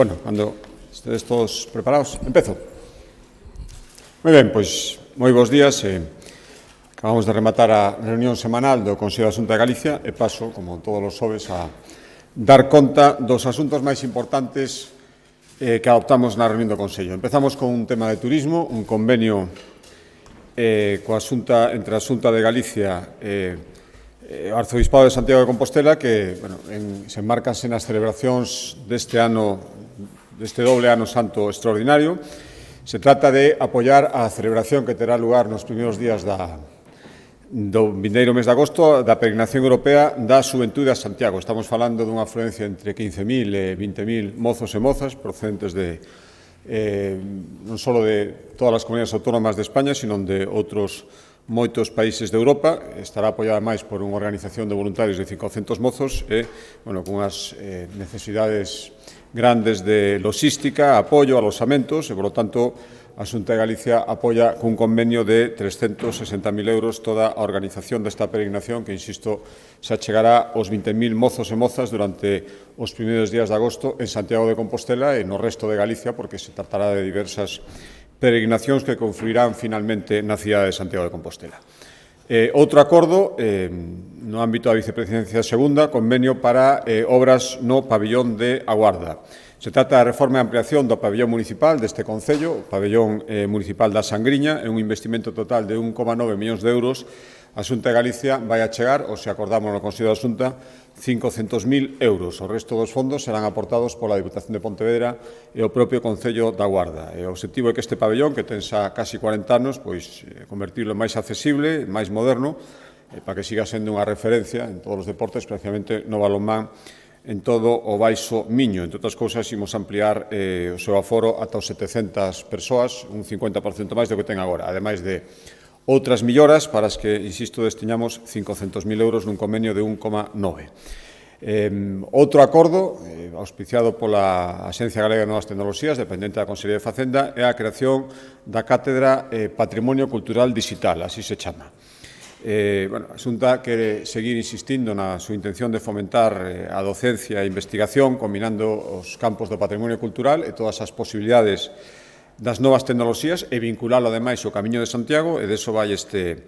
Bueno, cando estedes todos preparados, empezo. Moi ben, pois, moi bons días. Acabamos de rematar a reunión semanal do Consello da Xunta de Galicia e paso, como todos os xoves, a dar conta dos asuntos máis importantes que adoptamos na reunión do Consello. Empezamos con un tema de turismo, un convenio entre a Xunta de Galicia e o Arzobispado de Santiago de Compostela que se enmarcase nas celebracións deste doble ano santo extraordinario. Se trata de apoiar a celebración que terá lugar nos primeiros días do vindeiro mes de agosto da peregrinación europea da Xuventude a Santiago. Estamos falando dunha afluencia entre 15.000 e 20.000 mozos e mozas procedentes non só de todas as comunidades autónomas de España, sino de outros moitos países de Europa. Estará apoiada máis por unha organización de voluntarios de 500 mozos e, cunhas necesidades grandes de logística, apoio, alosamentos e, polo tanto, a Xunta de Galicia apoia cun convenio de 360.000 euros toda a organización desta peregrinación que, insisto, se achegará aos 20.000 mozos e mozas durante os primeiros días de agosto en Santiago de Compostela e no resto de Galicia, porque se tratará de diversas peregrinacións que confluirán finalmente na cidade de Santiago de Compostela. Outro acordo, no ámbito da Vicepresidencia Segunda, convenio para obras no pabillón de A Guarda. Se trata da reforma e ampliación do pabillón municipal deste Concello, o pabillón municipal da Sangriña, é un investimento total de 1,9 millóns de euros. A Xunta de Galicia vai achegar, ou se acordamos no Consello da Xunta, 500.000 euros. O resto dos fondos serán aportados pola Diputación de Pontevedra e o propio Concello da Guarda. O obxectivo é que este pabillón, que ten xa casi 40 anos, convertirlo en máis accesible, máis moderno, para que siga sendo unha referencia en todos os deportes, especialmente no balonmán, en todo o Baixo Miño. Entre outras cousas, imos ampliar o seu aforo ata os 700 persoas, un 50% máis do que ten agora, ademais de outras melloras para as que, insisto, destiñamos 500.000 euros nun convenio de 1,9. Outro acordo, auspiciado pola Axencia Galega de Novas Tecnoloxías, dependente da Consellería de Facenda, é a creación da Cátedra Patrimonio Cultural Dixital, así se chama. A Xunta quere seguir insistindo na súa intención de fomentar a docencia e a investigación, combinando os campos do patrimonio cultural e todas as posibilidades das novas tecnoloxías e vinculalo, ademais, ao Camiño de Santiago, e deso vai este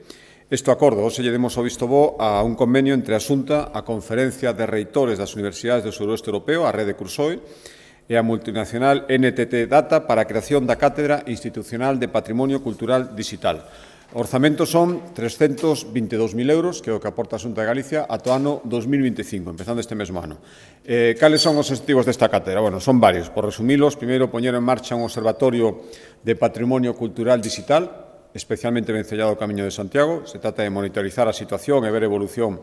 acordo. Hoxe lle demos o visto bo a un convenio entre a Xunta, a Conferencia de Reitores das Universidades do Suroeste Europeo, a Rede Cursoe, e a multinacional NTT Data para a creación da Cátedra Institucional de Patrimonio Cultural Dixital. O orzamento son 322.000 euros, que é o que aporta a Xunta de Galicia ata o ano 2025, empezando este mesmo ano. Cales son os obxectivos desta cátedra? Son varios. Por resumilos, primeiro, poñer en marcha un observatorio de patrimonio cultural dixital, especialmente vencellado ao Camiño de Santiago. Se trata de monitorizar a situación e ver a evolución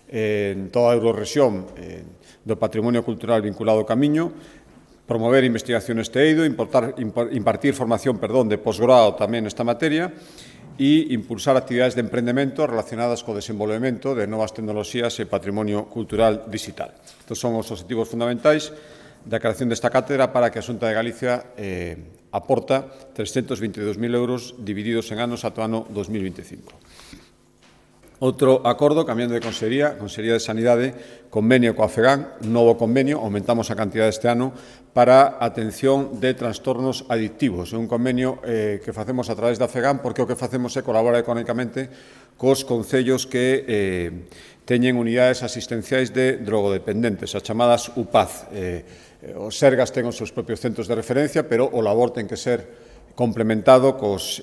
en toda a Eurorrexión do patrimonio cultural vinculado ao Camiño, promover investigacións de eido, impartir formación de posgrado tamén nesta materia, e impulsar actividades de emprendemento relacionadas co desenvolvemento de novas tecnoloxías e patrimonio cultural dixital. Estes son os obxectivos fundamentais da creación desta cátedra para que a Xunta de Galicia aporta 322.000 euros divididos en anos ata o ano 2025. Outro acordo, cambiando de Consellería de Sanidade, convenio coa FEGAN, novo convenio, aumentamos a cantidad este ano para a atención de trastornos adictivos. É un convenio que facemos a través da FEGAN porque o que facemos é colaborar económicamente cos concellos que teñen unidades asistenciais de drogodependentes, as chamadas UPAZ. Os Sergas ten os seus propios centros de referencia, pero o labor ten que ser complementado cos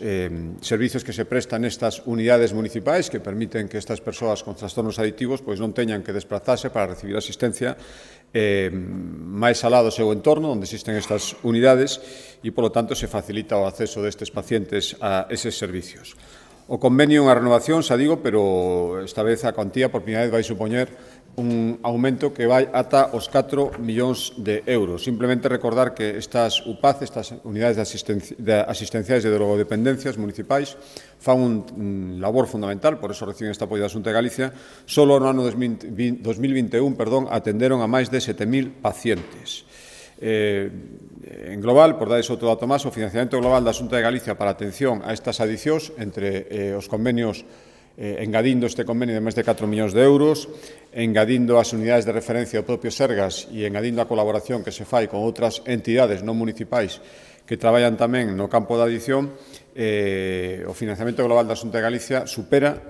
servizos que se prestan nestas unidades municipais que permiten que estas persoas con trastornos adictivos non teñan que desplazarse para recibir asistencia máis alá do seu entorno, onde existen estas unidades, e, polo tanto, se facilita o acceso destes pacientes a eses servicios. O convenio é unha renovación, xa digo, pero esta vez a cuantía por primeira vez vai supoñer un aumento que vai ata os 4 millóns de euros. Simplemente recordar que estas UPAZ, estas unidades asistenciais de drogodependencias municipais, fan un labor fundamental, por eso reciben este apoio da Xunta de Galicia. Solo no ano 2021 atenderon a máis de 7.000 pacientes. En global, por darles outro dato máis, o financiamento global da Xunta de Galicia para a atención a estas adicións entre os convenios engadindo este convenio de máis de 4 millóns de euros, engadindo as unidades de referencia do propio Sergas e engadindo a colaboración que se fai con outras entidades non municipais que traballan tamén no campo da adición, o financiamento global da Xunta de Galicia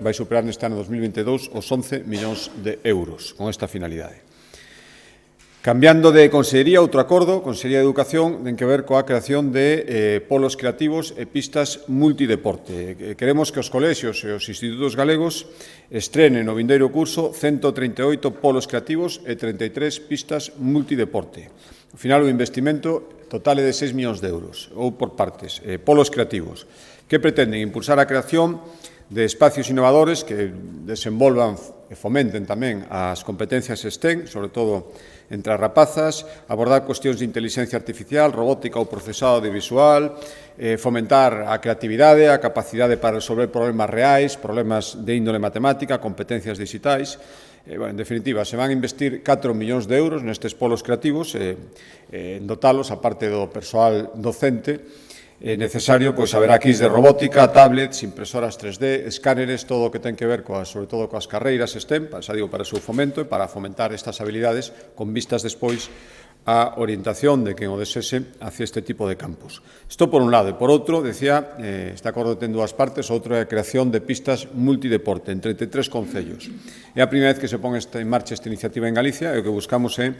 vai superar neste ano 2022 os 11 millóns de euros con esta finalidade. Cambiando de consellería, outro acordo, Consellería de Educación, ten que ver coa creación de polos creativos e pistas multideporte. Queremos que os colexios e os institutos galegos estrenen no vindeiro curso 138 polos creativos e 33 pistas multideporte. Ao final, o investimento total é de 6 millóns de euros, ou por partes, polos creativos, que pretenden impulsar a creación de espacios innovadores que desenvolvan e fomenten tamén as competencias STEM, sobre todo entre as rapazas, abordar cuestións de inteligencia artificial, robótica ou procesado audiovisual, fomentar a creatividade, a capacidade para resolver problemas reais, problemas de índole matemática, competencias digitais. En definitiva, se van a investir 4 millóns de euros nestes polos creativos, en dotalos, a parte do persoal docente, necesario, pois haberá kits de robótica, tablets, impresoras 3D, escáneres, todo o que ten que ver sobre todo coas carreiras STEM, para o seu fomento e para fomentar estas habilidades con vistas despois a orientación de quen o desese hacia este tipo de campos. Isto por un lado, e por outro, decía, este acordo ten dúas partes, outro é a creación de pistas multideporte en 33 concellos. É a primeira vez que se pon en marcha esta iniciativa en Galicia e o que buscamos é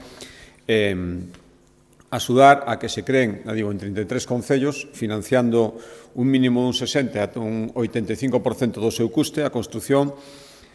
axudar a que se creen, en 33 concellos, financiando un mínimo dun 60% a un 85% do seu custe a construción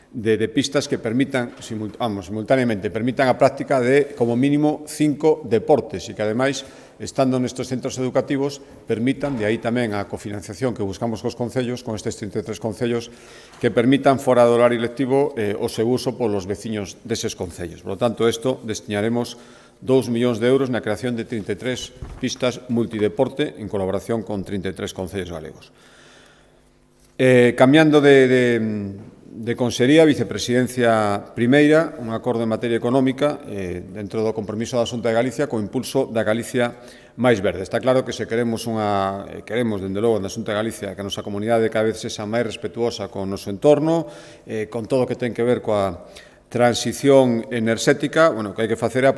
de pistas que permitan, simultaneamente, permitan a práctica de, como mínimo, 5 deportes e que, ademais, estando nestes centros educativos, permitan, de aí tamén a cofinanciación que buscamos cos concellos, con estes 33 concellos, que permitan, fora do horario lectivo, o seu uso polos veciños deses concellos. Por lo tanto, isto destinaremos 2 millóns de euros na creación de 33 pistas multideporte en colaboración con 33 concellos galegos. Cambiando de consellería, vicepresidencia primeira, un acordo en materia económica dentro do compromiso da Xunta de Galicia co impulso da Galicia máis verde. Está claro que se queremos, dende logo, na Xunta de Galicia, que a nosa comunidade cada vez sexa máis respetuosa con o noso entorno, con todo o que ten que ver coa transición enerxética, o que hai que facer é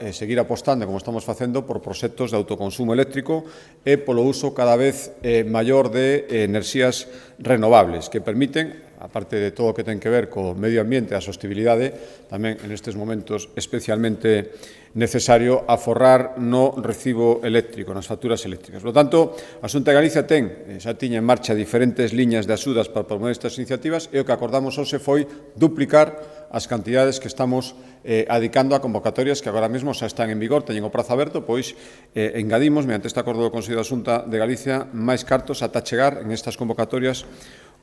seguir apostando, como estamos facendo, por proxectos de autoconsumo eléctrico e polo uso cada vez maior de enerxías renovables, que permiten, aparte de todo o que ten que ver co medio ambiente e a sostibilidade, tamén en estes momentos especialmente necesario aforrar no recibo eléctrico, nas facturas eléctricas. Por lo tanto, a Xunta de Galicia xa tiña en marcha diferentes liñas de axudas para promover estas iniciativas e o que acordamos hoxe foi duplicar as cantidades que estamos adicando a convocatorias que agora mesmo xa están en vigor, teñen o prazo aberto, pois engadimos, mediante este acordo do Consello da Xunta de Galicia, máis cartos ata chegar en estas convocatorias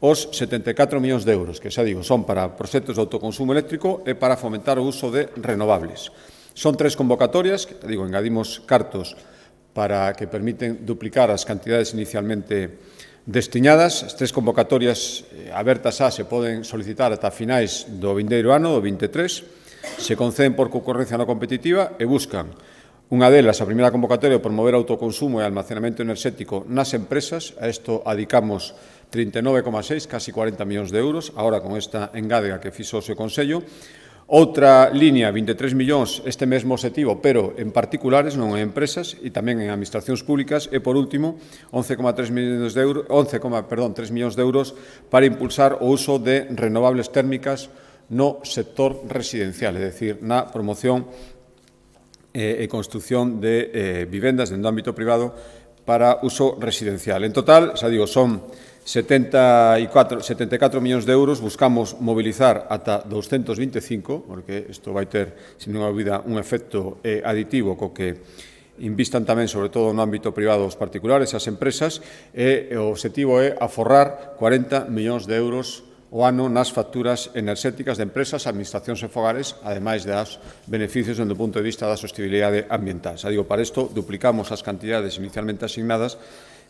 os 74 millóns de euros, que xa digo, son para proxectos de autoconsumo eléctrico e para fomentar o uso de renovables. Son 3 convocatorias, que engadimos cartos para que permiten duplicar as cantidades inicialmente destinadas. As 3 convocatorias abertas se poden solicitar ata finais do vindeiro ano, do 23, se conceden por concurrencia non competitiva e buscan unha delas, a primeira convocatoria, promover autoconsumo e almacenamento enerxético nas empresas. A isto adicamos 39,6, casi 40 millóns de euros, agora con esta engádega que fixo o seu Consello. Outra línea, 23 millóns, este mesmo objetivo, pero en particulares, non en empresas, e tamén en administracións públicas. E, por último, 3 millóns de euros para impulsar o uso de renovables térmicas no sector residencial, é dicir, na promoción e construción de vivendas dentro do ámbito privado para uso residencial. En total, xa digo, son 74 millóns de euros, buscamos mobilizar ata 225, porque isto vai ter, sin ninguna dúbida, un efecto aditivo co que invistan tamén, sobre todo, no ámbito privado os particulares, as empresas, e o objetivo é aforrar 40 millóns de euros o ano nas facturas enerxéticas de empresas, administracións e fogares, ademais dos beneficios dende o punto de vista da sostenibilidade ambiental. Xa digo, para isto duplicamos as cantidades inicialmente asignadas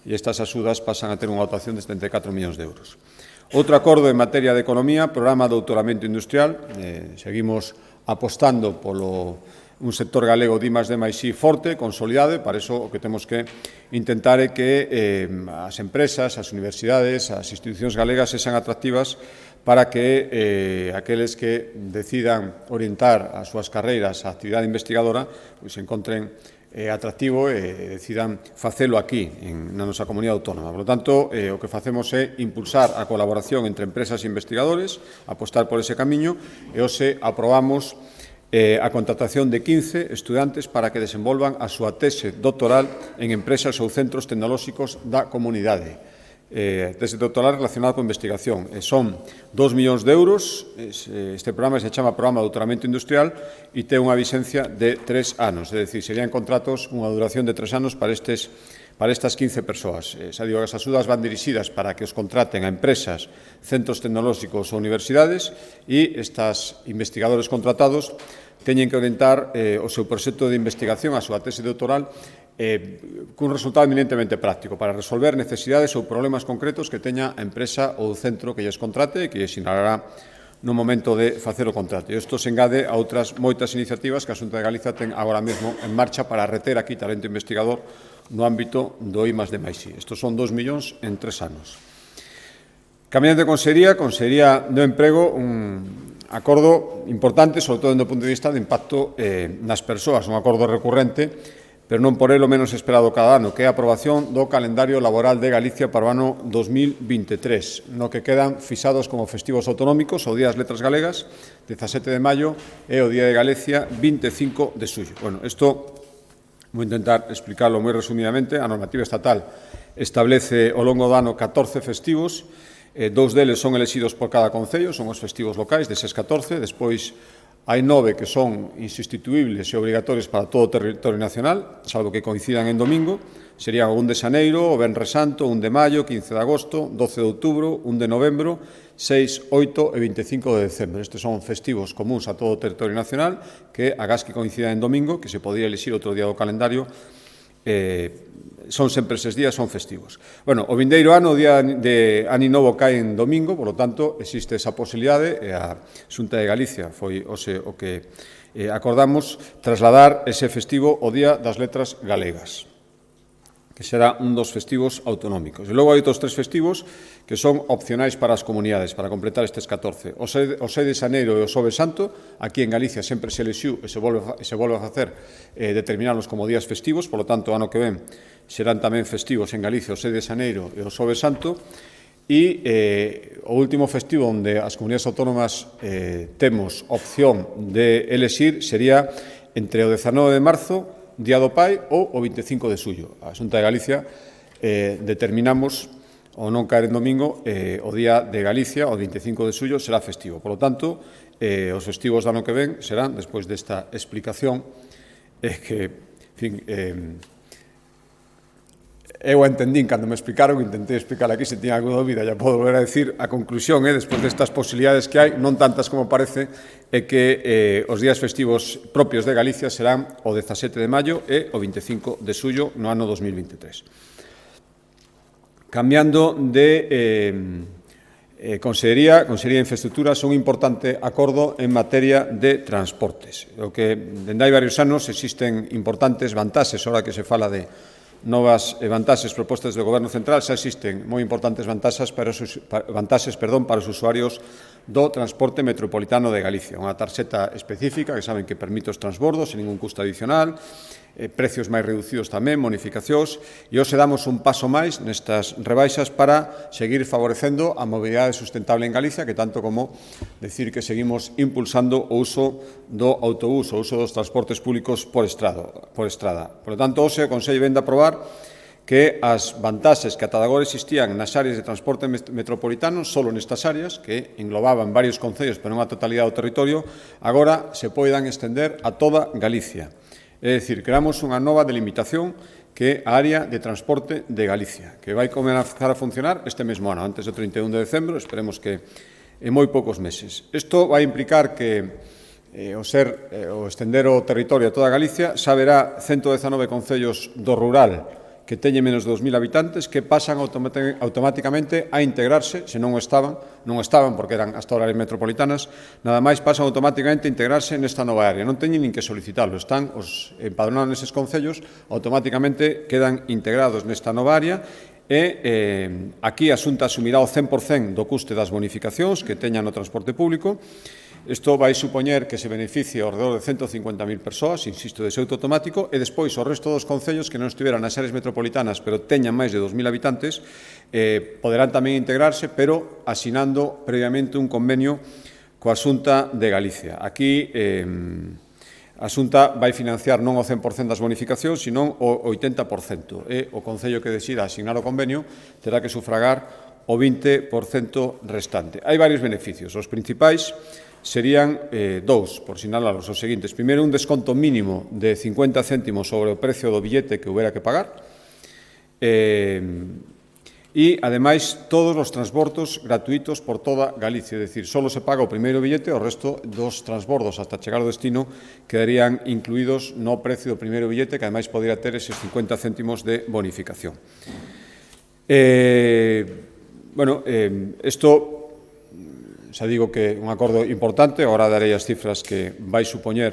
e estas axudas pasan a ter unha dotación de 74 millóns de euros. Outro acordo en materia de economía, programa de doutoramento industrial. Seguimos apostando polo un sector galego de I+D+I forte, consolidado, e para iso o que temos que intentar é que as empresas, as universidades, as institucións galegas sexan atractivas para que aqueles que decidan orientar as súas carreiras á actividade investigadora pois encontren atractivo e decidan facelo aquí, na nosa comunidade autónoma. Por lo tanto, o que facemos é impulsar a colaboración entre empresas e investigadores, apostar por ese camiño, e hoxe aprobamos a contratación de 15 estudantes para que desenvolvan a súa tese doctoral en empresas ou centros tecnolóxicos da comunidade. Tese doctoral relacionada con investigación. Son 2 millóns de euros. Este programa se chama Programa de Doutoramento Industrial e ten unha vigencia de 3 anos. É dicir, serían contratos unha duración de 3 anos para estas 15 persoas. Xa digo que as axudas van dirixidas para que os contraten a empresas, centros tecnolóxicos ou universidades e estes investigadores contratados teñen que orientar o seu proxecto de investigación, a súa tese doctoral, cun resultado eminentemente práctico para resolver necesidades ou problemas concretos que teña a empresa ou o centro que lles contrate e que lles sinalará no momento de facer o contrato. E isto se engade a outras moitas iniciativas que a Xunta de Galicia ten agora mesmo en marcha para reter aquí talento investigador no ámbito do I+D+I. Estos son 2 millóns en 3 anos. Cambiando de Consellería do Emprego, un acordo importante, sobre todo desde o punto de vista de impacto nas persoas, un acordo recurrente, pero non por elo menos esperado cada ano, que é a aprobación do calendario laboral de Galicia para o ano 2023, no que quedan fixados como festivos autonómicos o Día das Letras Galegas, 17 de maio, e o Día de Galicia, 25 de xullo. Bueno, isto vou intentar explicarlo moi resumidamente. A normativa estatal establece ao longo do ano 14 festivos, 2 deles son elexidos por cada concello, son os festivos locais, deses 14, despois hai 9 que son insustituíbles e obrigatorios para todo o territorio nacional, salvo que coincidan en domingo. Serían o 1 de xaneiro, o Venres Santo, 1 de maio, 15 de agosto, 12 de outubro, 1 de novembro, 6, 8 e 25 de decembro. Estes son festivos comuns a todo o territorio nacional que, agás que coincidan en domingo, que se podría elixir outro día do calendario, son sempre eses días, son festivos. Bueno, o vindeiro ano, o día de Ano Novo cae en domingo, por lo tanto, existe esa posibilidade, e a Xunta de Galicia foi o que acordamos trasladar ese festivo o Día das Letras Galegas, que será un dos festivos autonómicos. E logo hai outros 3 festivos que son opcionais para as comunidades, para completar estes 14. O 6 de xaneiro e o Xoves Santo, aquí en Galicia sempre se elixiu e se volve a facer determinalos como días festivos, polo tanto, ano que ven serán tamén festivos en Galicia o 6 de xaneiro e o Xoves Santo, e o último festivo onde as comunidades autónomas temos opción de elexir sería entre o 19 de marzo, Día do Pai, ou o 25 de xullo. A Xunta de Galicia determinamos o non caer en domingo, o Día de Galicia, o 25 de xullo, será festivo. Por lo tanto, os festivos do ano que ven serán, despois desta explicación, que, en fin, eu entendín cando me explicaron, intentei explicar aquí, se tiña alguna dúbida, ya podo volver a decir, a conclusión, despois destas posibilidades que hai, non tantas como parece, é que os días festivos propios de Galicia serán o 17 de maio e o 25 de xullo no ano 2023. Cambiando de Consellería de Infraestructuras, un importante acordo en materia de transportes. O que, dende hai varios anos, existen importantes vantaxes, ahora que se fala de novas vantaxes propostas do Goberno Central, xa existen moi importantes vantaxes para os usuarios do transporte metropolitano de Galicia. Unha tarxeta específica que saben que permite os transbordos sen ningún custo adicional, precios máis reducidos tamén, bonificacións, e hoxe damos un paso máis nestas rebaixas para seguir favorecendo a mobilidade sustentable en Galicia, que tanto como decir que seguimos impulsando o uso do autobús, o uso dos transportes públicos por estrada. Por lo tanto, hoxe o Consello vén de aprobar que as vantaxes que ata agora existían nas áreas de transporte metropolitano, solo nestas áreas, que englobaban varios concellos, pero non a totalidade do territorio, agora se poidan estender a toda Galicia. É dicir, creamos unha nova delimitación que é a área de transporte de Galicia, que vai comenzar a funcionar este mesmo ano, antes do 31 de decembro, esperemos que en moi poucos meses. Isto vai implicar que o estender o territorio a toda Galicia xa verá 119 concellos do rural que teñen menos de 2.000 habitantes que pasan automáticamente a integrarse, se non estaban porque eran hasta ahora áreas metropolitanas, nada máis pasan automáticamente a integrarse nesta nova área, non teñen nin que solicitalo, están os empadronados neses concellos, automáticamente quedan integrados nesta nova área e aquí a Xunta asumirá o 100% do custe das bonificacións que teñan no transporte público. Isto vai supoñer que se beneficie ao redor de 150.000 persoas, insisto, de xeito automático, e despois o resto dos concellos que non estiveran nas áreas metropolitanas, pero teñan máis de 2.000 habitantes, poderán tamén integrarse, pero asinando previamente un convenio coa Xunta de Galicia. Aquí a Xunta vai financiar non o 100% das bonificacións, senón o 80%. E o concello que decida asignar o convenio terá que sufragar o 20% restante. Hai varios beneficios. Os principais serían dous, por sinalalos, os seguintes. Primeiro, un desconto mínimo de 50 céntimos sobre o precio do billete que houbera que pagar. E, ademais, todos os transbordos gratuitos por toda Galicia, é dicir, só se paga o primeiro billete, o resto dos transbordos hasta chegar ao destino quedarían incluídos no precio do primeiro billete, que ademais podría ter eses 50 céntimos de bonificación. Isto xa digo que é un acordo importante, agora darei as cifras que vai supoñer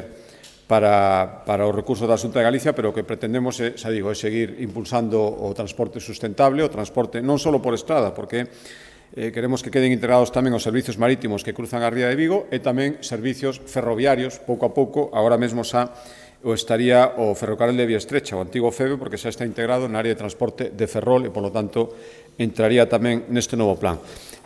para o recurso da Xunta de Galicia, pero o que pretendemos é seguir impulsando o transporte sustentable, o transporte non só por estrada, porque queremos que queden integrados tamén os servizos marítimos que cruzan a ría de Vigo e tamén servizos ferroviarios, pouco a pouco, agora mesmo xa estaría o ferrocarril de vía estrecha, o antigo FEBE, porque xa está integrado na área de transporte de Ferrol e, polo tanto, entraría tamén neste novo plan.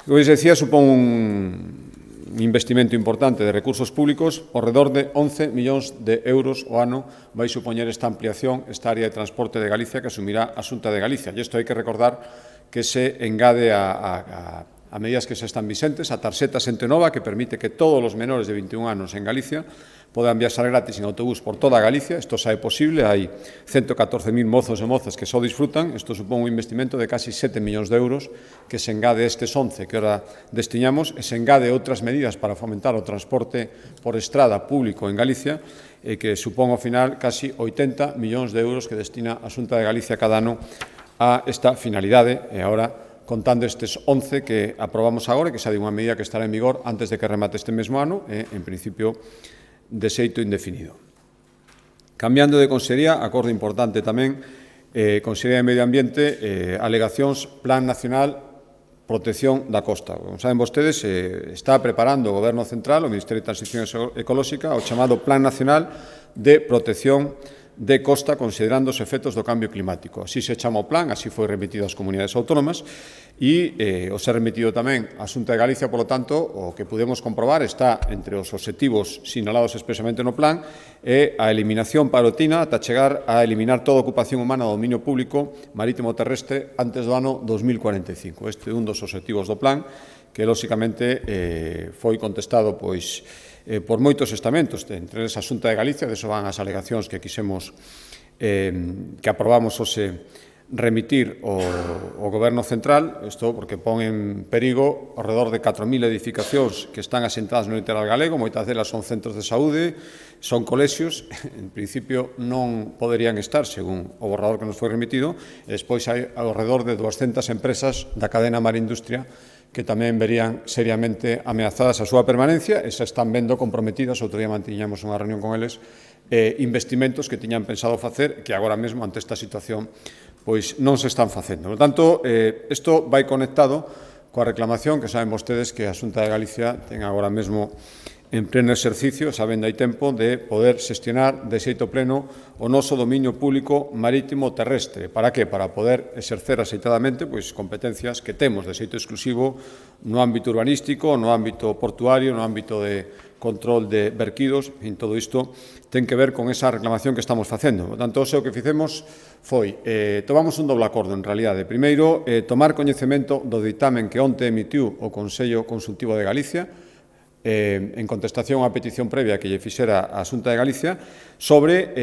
Como vos decía, supón un investimento importante de recursos públicos, ao redor de 11 millóns de euros o ano vai supoñer esta ampliación, esta área de transporte de Galicia que asumirá a Xunta de Galicia. E isto hai que recordar que se engade a medidas que xa están vigentes, a tarxeta Xente Nova, que permite que todos os menores de 21 anos en Galicia podan viaxar gratis en autobús por toda Galicia. Isto xa é posible, hai 114.000 mozos e mozas que só disfrutan. Isto supón un investimento de casi 7 millóns de euros que se engade estes 11 que ora destinamos e se engade outras medidas para fomentar o transporte por estrada público en Galicia e que supón ao final casi 80 millóns de euros que destina a Xunta de Galicia cada ano a esta finalidade e agora contando estes 11 que aprobamos agora, que xa de unha medida que estará en vigor antes de que remate este mesmo ano e, en principio, de xeito indefinido. Cambiando de consellería, acordo importante tamén, Consellería de Medio Ambiente, alegacións Plan Nacional Protección da Costa. Como saben vostedes, está preparando o Goberno Central, o Ministerio de Transición Ecolóxica, o chamado Plan Nacional de Protección de costa considerando os efectos do cambio climático. Así se chama o plan, así foi remitido ás comunidades autónomas e o ser remitido tamén á Xunta de Galicia, polo tanto, o que podemos comprobar está entre os obxectivos sinalados expresamente no plan é a eliminación paulatina ata chegar a eliminar toda ocupación humana do dominio público marítimo terrestre antes do ano 2045. Este é un dos obxectivos do plan que, lóxicamente, foi contestado por moitos estamentos, entre eles a Xunta de Galicia, deso van as alegacións que quixemos que aprobamos hoxe remitir ao Goberno Central, isto porque pon en perigo ao redor de 4.000 edificacións que están asentadas no litoral galego, moitas delas son centros de saúde, son colexios, en principio non poderían estar, según o borrador que nos foi remitido, e despois hai ao redor de 200 empresas da cadena Mar Industria que tamén verían seriamente ameazadas a súa permanencia e se están vendo comprometidas, outro día mantiñamos unha reunión con eles, investimentos que tiñan pensado facer que agora mesmo, ante esta situación, pois non se están facendo. Por tanto, isto vai conectado coa reclamación que saben vostedes que a Xunta de Galicia ten agora mesmo en pleno exercicio, sabendo hai tempo, de poder xestionar de xeito pleno o noso dominio público marítimo terrestre. Para que? Para poder exercer axeitadamente competencias que temos de xeito exclusivo no ámbito urbanístico, no ámbito portuario, no ámbito de control de verquidos, en todo isto ten que ver con esa reclamación que estamos facendo. Por tanto, o que fixemos foi, tomamos un doble acordo, en realidade. Primeiro, tomar coñecemento do ditame que onte emitiu o Consello Consultivo de Galicia, en contestación á petición previa que lle fixera a Xunta de Galicia sobre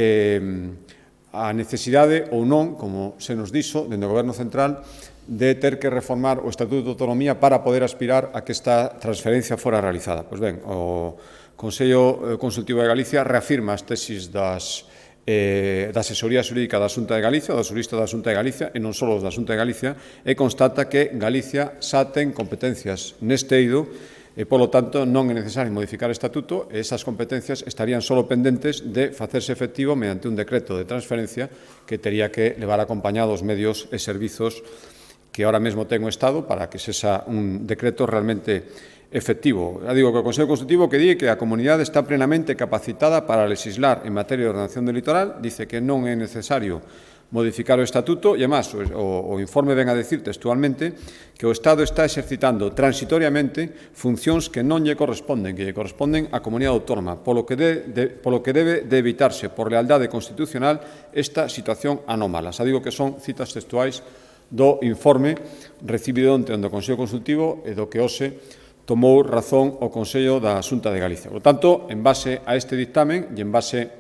a necesidade ou non, como se nos dixo, dende o Goberno Central, de ter que reformar o Estatuto de Autonomía para poder aspirar a que esta transferencia fora realizada. Pois ben, o Consello Consultivo de Galicia reafirma as tesis das da asesoría xurídica da Xunta de Galicia, dos xuristas da Xunta de Galicia, e non só os da Xunta de Galicia, e constata que Galicia xa ten competencias neste eido, e, polo tanto, non é necesario modificar o estatuto, e esas competencias estarían só pendentes de facerse efectivo mediante un decreto de transferencia que tería que levar acompañado os medios e servizos que ahora mesmo ten o Estado para que sexa un decreto realmente efectivo. Ya digo que o Consello Consultivo que di que a comunidade está plenamente capacitada para legislar en materia de ordenación do litoral, dice que non é necesario modificar o estatuto e, además, o informe ven a decir textualmente que o Estado está exercitando transitoriamente funcións que non lle corresponden, que lle corresponden á comunidade autónoma, polo que debe de evitarse por lealdade constitucional esta situación anómala. Xa digo que son citas textuais do informe recibido onte do Consello Consultivo e do que hoxe tomou razón o Consello da Xunta de Galicia. Por tanto, en base a este dictamen e en base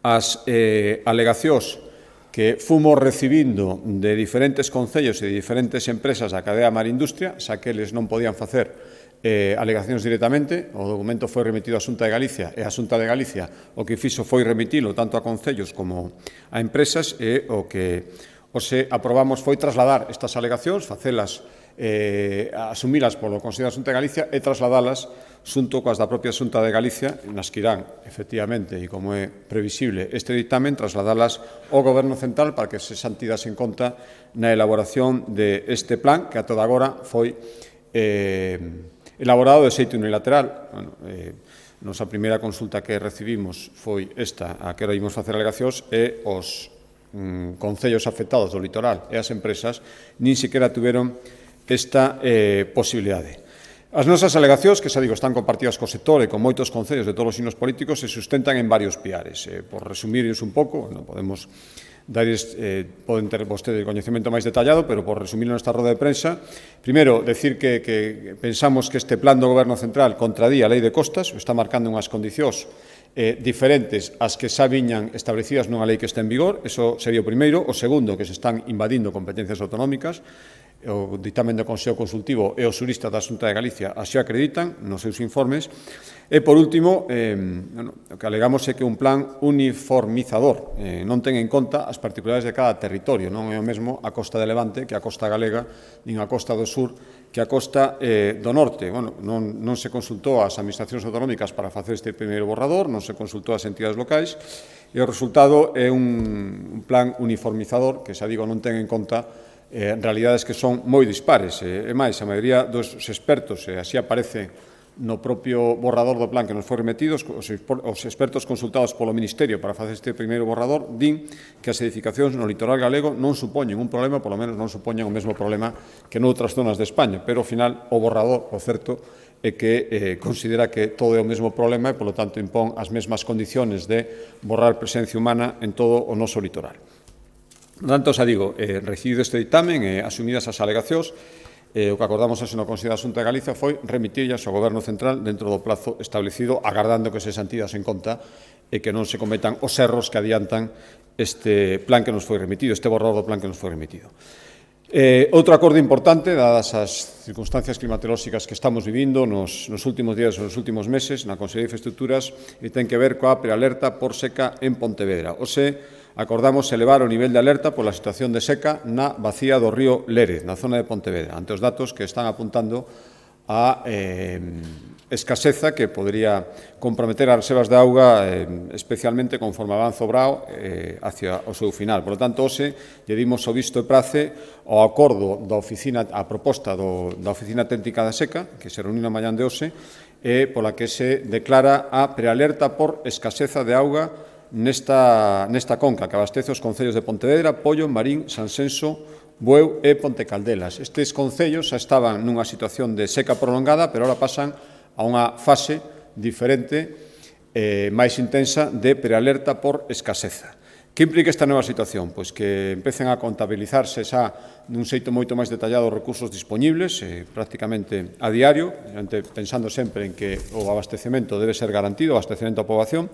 as alegacións que fomos recibindo de diferentes concellos e de diferentes empresas da cadea Mar Industria, xa que eles non podían facer alegacións directamente, o documento foi remitido á Xunta de Galicia e a Xunta de Galicia o que fixo foi remitilo tanto a concellos como a empresas e o que hoxe aprobamos foi trasladar estas alegacións, facelas, asumilas polo Consello da Xunta de Galicia e trasladalas xunto coas da propia Xunta de Galicia, nas que irán, efectivamente, e como é previsible este dictamen, trasladalas ao Goberno Central para que se sean tidas en conta na elaboración deste plan que a toda agora foi elaborado de xeito unilateral. Bueno, nosa primeira consulta que recibimos foi esta, a que ahora imos facer alegacións, e os concellos afectados do litoral e as empresas nin sequera tuveron esta posibilidade. As nosas alegacións, que xa digo, están compartidas co sector e con moitos concellos de todos os signos políticos, se sustentan en varios piares. Por resumirles un pouco, non podemos darles, poden ter vostedes coñecemento máis detallado, pero por resumirlo nesta roda de prensa, primeiro, decir que pensamos que este plan do Goberno Central contradía a Lei de Costas, está marcando unhas condicións diferentes ás que xa viñan establecidas nunha lei que está en vigor, eso sería o primeiro. O segundo, que se están invadindo competencias autonómicas, o dictamen do Consello Consultivo e os xuristas da Xunta de Galicia así acreditan nos seus informes. E, por último, o que alegamos é que un plan uniformizador non ten en conta as particularidades de cada territorio, non é o mesmo a costa de Levante que a costa galega, nin a costa do sur que a costa do norte. Bueno, non se consultou ás administracións autonómicas para facer este primeiro borrador, non se consultou ás entidades locais, e o resultado é un plan uniformizador que, xa digo, non ten en conta realidades que son moi dispares. E máis, a maioría dos expertos, e así aparece no propio borrador do plan que nos foi remitido, os expertos consultados polo Ministerio para facer este primeiro borrador din que as edificacións no litoral galego non supoñen un problema, polo menos non supoñen o mesmo problema que noutras zonas de España, pero ao final o borrador, o certo, é que considera que todo é o mesmo problema e, polo tanto, impón as mesmas condiciones de borrar presencia humana en todo o noso litoral. Por tanto, xa digo, recibido este dictamen e asumidas as alegacións, o que acordamos hoxe no Consello da Xunta de Galicia foi remitirlas ao Goberno Central dentro do plazo establecido, agardando que se sean tidas en conta e que non se cometan os erros que adiantan este plan que nos foi remitido, este borrador do plan que nos foi remitido. Outro acordo importante, dadas as circunstancias climatolóxicas que estamos vivindo nos últimos días ou nos últimos meses na Consellería de Infraestructuras, ten que ver coa prealerta por seca en Pontevedra. Hoxe acordamos elevar o nivel de alerta pola situación de seca na bacía do río Lérez, na zona de Pontevedra, ante os datos que están apuntando a escaseza que podría comprometer as reservas de auga, especialmente conforme avanza o Brao hacia o seu final. Por lo tanto, hoxe lle dimos o visto e prace ao acordo da oficina, a proposta da Oficina Técnica da Seca, que se reuniu na mañán de hoxe, pola que se declara a prealerta por escaseza de auga nesta conca que abastece os concellos de Pontevedra, Pollo, Marín, Sansenso, Bueu e Pontecaldelas. Estes concellos xa estaban nunha situación de seca prolongada, pero ahora pasan a unha fase diferente, máis intensa, de prealerta por escaseza. Que implica esta nova situación? Pois que empecen a contabilizarse xa nun xeito moito máis detallado os recursos disponibles, prácticamente a diario, pensando sempre en que o abastecemento debe ser garantido, o abastecemento á poboación.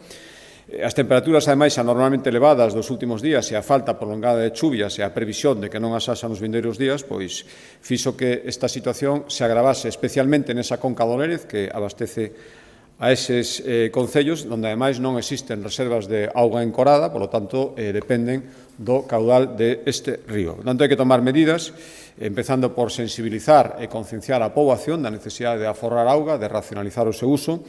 As temperaturas, ademais, anormalmente elevadas dos últimos días e a falta prolongada de chuvias e a previsión de que non as haxa nos vindeiros días, pois fixo que esta situación se agravase especialmente nesa conca do Lérez, que abastece a eses concellos onde, ademais, non existen reservas de auga encorada, polo tanto, dependen do caudal deste río. Por tanto, hai que tomar medidas, empezando por sensibilizar e concienciar a poboación da necesidade de aforrar auga, de racionalizar o seu uso,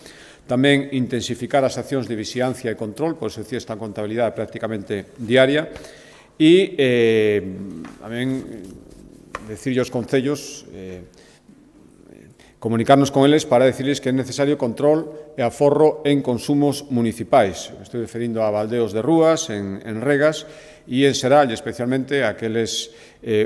tamén intensificar as accións de vixilancia e control, pois se esta contabilidade prácticamente diaria, e tamén decirlle aos concellos, comunicarnos con eles para decirles que é necesario control e aforro en consumos municipais. Estou referindo a baldeos de rúas, en regas, e en xeral, especialmente, aqueles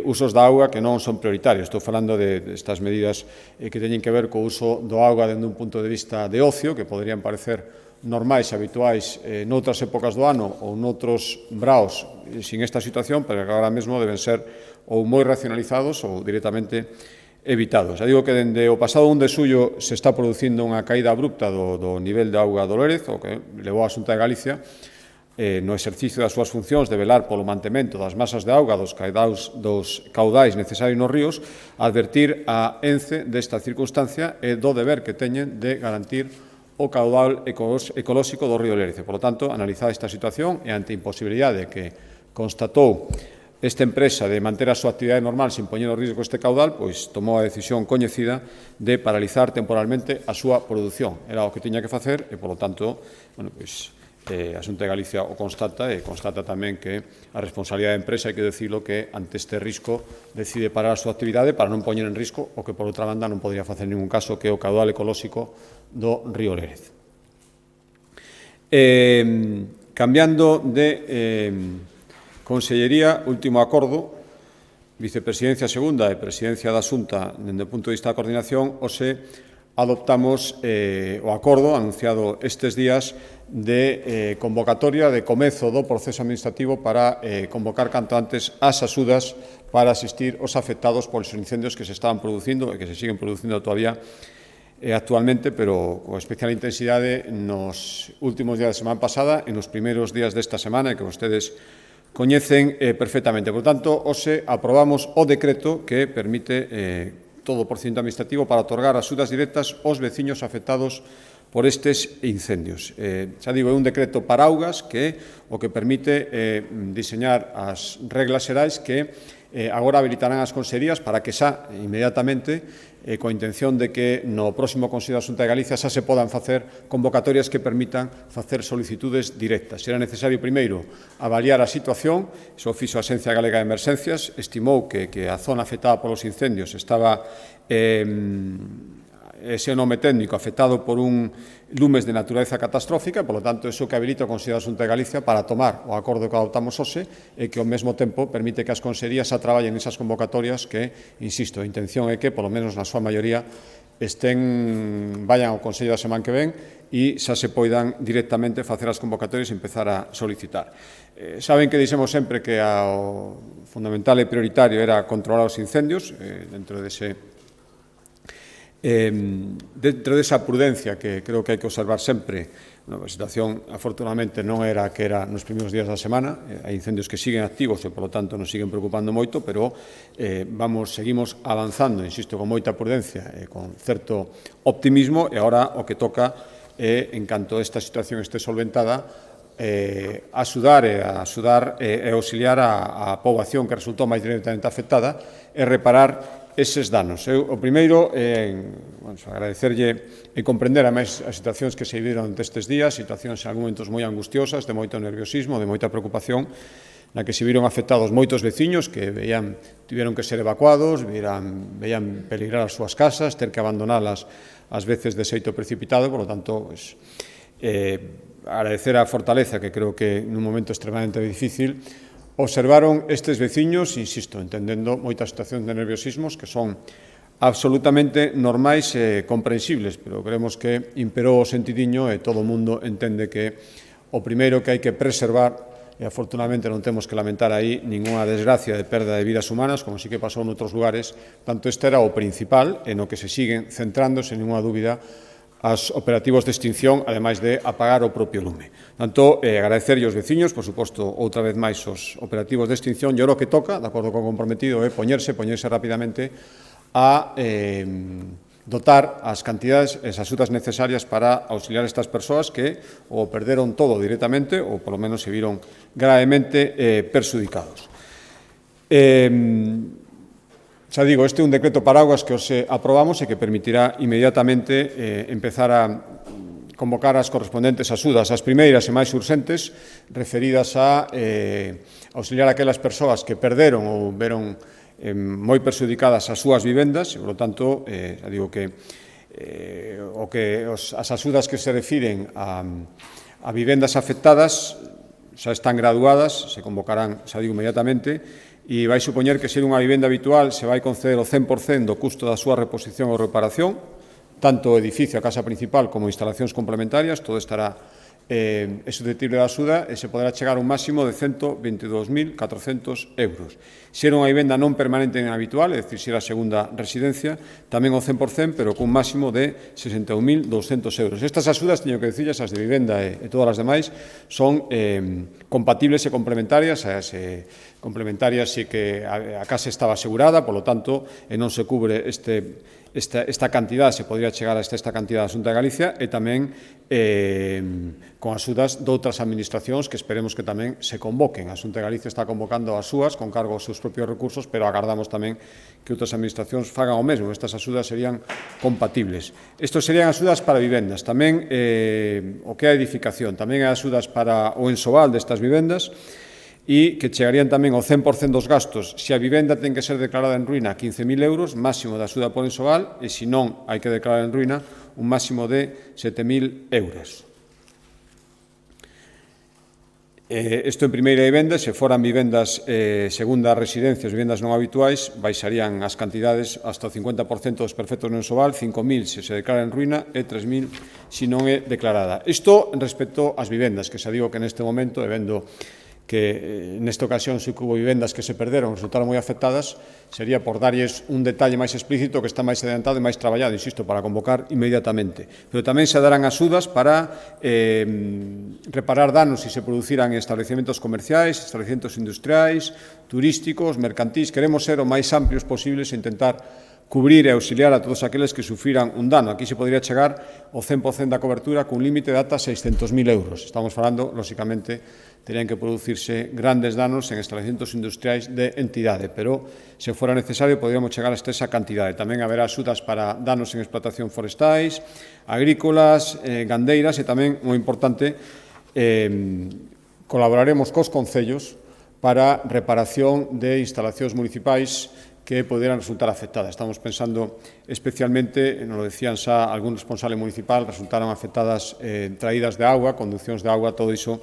usos da auga que non son prioritarios. Estou falando de estas medidas que teñen que ver co uso do auga dende un punto de vista de ocio, que poderían parecer normais e habituais noutras épocas do ano ou noutros braos sin esta situación, pero que agora mesmo deben ser ou moi racionalizados ou directamente evitados. Já digo que dende o pasado 1 de xullo se está producindo unha caída abrupta do nivel de auga do Lérez, o que levou a Xunta de Galicia no exercicio das súas funcións de velar polo mantemento das masas de auga dos caudais necesarios nos ríos, advertir a ENCE desta circunstancia e do deber que teñen de garantir o caudal ecolóxico do río Lérez. Por lo tanto, analizada esta situación e ante a imposibilidade que constatou esta empresa de manter a súa actividade normal sin poñer en risco este caudal, pois tomou a decisión coñecida de paralizar temporalmente a súa produción. Era o que tiña que facer e, polo tanto, a Xunta de Galicia o constata e constata tamén que a responsabilidade da empresa, hai que decirlo, que ante este risco decide parar a súa actividade para non poñer en risco o que, por outra banda, non podría facer en ningún caso, que é o caudal ecolóxico do río Lérez. Cambiando de Consellería, último acordo, Vicepresidencia Segunda e Presidencia da Xunta, dende o punto de vista da coordinación, hoxe adoptamos o acordo anunciado estes días de convocatoria de comezo do proceso administrativo para convocar canto antes as axudas para asistir os afectados polos incendios que se estaban producindo e que se siguen producindo todavía actualmente, pero con especial intensidade nos últimos días da semana pasada e nos primeiros días desta semana, que vostedes coñecen perfectamente. Por tanto, hoxe aprobamos o decreto que permite todo o procedimento administrativo para otorgar axudas directas aos veciños afectados por estes incendios. Xa digo, é un decreto para augas que o que permite diseñar as reglas xerais que agora habilitarán as consellerías para que xa inmediatamente, coa intención de que no próximo Consello da Xunta de Galicia xa se podan facer convocatorias que permitan facer solicitudes directas. Será necesario, primeiro, avaliar a situación. Iso fixo a Axencia Galega de Emerxencias, estimou que a zona afectada polos incendios estaba ese nome técnico afectado por un lumes de naturaleza catastrófica, por lo tanto, iso que habilita o Consello da Xunta de Galicia para tomar o acordo que adoptamos hoxe e que ao mesmo tempo permite que as consellerías xa traballen nesas convocatorias que, insisto, a intención é que, polo menos na súa maioría, vayan ao Consello da semana que ven e xa se poidan directamente facer as convocatorias e empezar a solicitar. Saben que dixemos sempre que o fundamental e prioritario era controlar os incendios dentro desa prudencia que creo que hai que observar sempre. A situación, afortunadamente, non era a que era nos primeiros días da semana. Hai incendios que siguen activos e, polo tanto, nos siguen preocupando moito, pero seguimos avanzando, insisto, con moita prudencia e con certo optimismo, e agora o que toca é, en canto esta situación este solventada, axudar e auxiliar a poboación que resultou máis directamente afectada e reparar eses danos. O primeiro é agradecerlle e comprender a máis as situacións que se viviron estes días, situacións en algún momentos moi angustiosas, de moito nerviosismo, de moita preocupación, na que se viron afectados moitos veciños que tiveron que ser evacuados, veían peligrar as súas casas, ter que abandonalas ás veces de xeito precipitado. Por lo tanto, agradecer a fortaleza, que creo que nun momento extremadamente difícil observaron estes veciños, insisto, entendendo moitas situacións de nerviosismos que son absolutamente normais e comprensibles, pero creemos que imperou o sentidiño e todo o mundo entende que o primeiro que hai que preservar, e afortunadamente non temos que lamentar aí ninguna desgracia de perda de vidas humanas, como sí que pasou noutros lugares, tanto este era o principal, e no que se siguen centrando, sen ninguna dúbida, as operativos de extinción, ademais de apagar o propio lume. Tanto, agradecerlle aos veciños, por suposto, outra vez máis os operativos de extinción, e o que toca, de acordo con o comprometido, é poñerse rapidamente a dotar as cantidades e as axudas necesarias para auxiliar estas persoas que o perderon todo directamente ou, polo menos, se viron gravemente perxudicados. Xa digo, este é un decreto paraguas que os aprobamos e que permitirá inmediatamente empezar a convocar as correspondentes axudas, as primeiras e máis urxentes, referidas a auxiliar aquelas persoas que perderon ou veron moi perxudicadas as súas vivendas, e, por lo tanto, xa digo que as axudas que se refiren a vivendas afectadas xa están graduadas, se convocarán, xa digo, inmediatamente, e vai supoñer que, se unha vivenda habitual, se vai conceder o 100% do custo da súa reposición ou reparación, tanto o edificio, a casa principal, como instalacións complementarias, todo estará susceptible de axuda e se poderá chegar a un máximo de 122.400 euros. Se era unha vivenda non permanente en habitual, é dicir, se era a segunda residencia, tamén o 100%, pero cun máximo de 61.200 euros. Estas axudas, teño que dicirles, as de vivenda e todas as demais, son compatibles e complementarias. As complementarias sí que a casa estaba asegurada, polo tanto, non se cubre esta cantidad, se podría chegar a esta cantidad da Xunta de Galicia, e tamén con axudas de outras administracións que esperemos que tamén se convoquen. A Xunta de Galicia está convocando as súas con cargo aos seus propios recursos, pero agardamos tamén que outras administracións fagan o mesmo. Estas axudas serían compatibles. Estos serían axudas para vivendas. Tamén o que é a edificación, tamén hai axudas para o ensobal destas vivendas, e que chegarían tamén ao 100% dos gastos. Se a vivenda ten que ser declarada en ruína, 15.000 euros, máximo de axuda por ensobal, e se non hai que declarar en ruína, un máximo de 7.000 euros. Isto en primeira vivenda. Se foran vivendas segundas residencias, vivendas non habituais, baixarían as cantidades hasta o 50% dos perfectos no ensobal, 5.000 se declara en ruína e 3.000 se non é declarada. Isto respecto ás vivendas, que xa digo que neste momento, e vendo que nesta ocasión se hubo vivendas que se perderon, resultaron moi afectadas, sería por darlles un detalle máis explícito que está máis adiantado e máis traballado, insisto, para convocar inmediatamente. Pero tamén se darán axudas para reparar danos se se produciran en establecementos comerciais, establecementos industriais, turísticos, mercantís. Queremos ser o máis amplios posibles e intentar cubrir e auxiliar a todos aqueles que sufriran un dano. Aquí se podría chegar ao 100% da cobertura cun límite de ata 600.000 euros. Estamos falando, lóxicamente, terían que producirse grandes danos en establecementos industriais de entidade, pero, se fora necesario, poderíamos chegar hasta esa cantidade. Tamén haberá axudas para danos en explotación forestais, agrícolas, gandeiras, e tamén, moi importante, colaboraremos cos concellos para reparación de instalacións municipais que poderan resultar afectadas. Estamos pensando especialmente, nos lo decían xa algún responsable municipal, resultaron afectadas traídas de agua, conduccións de agua, todo iso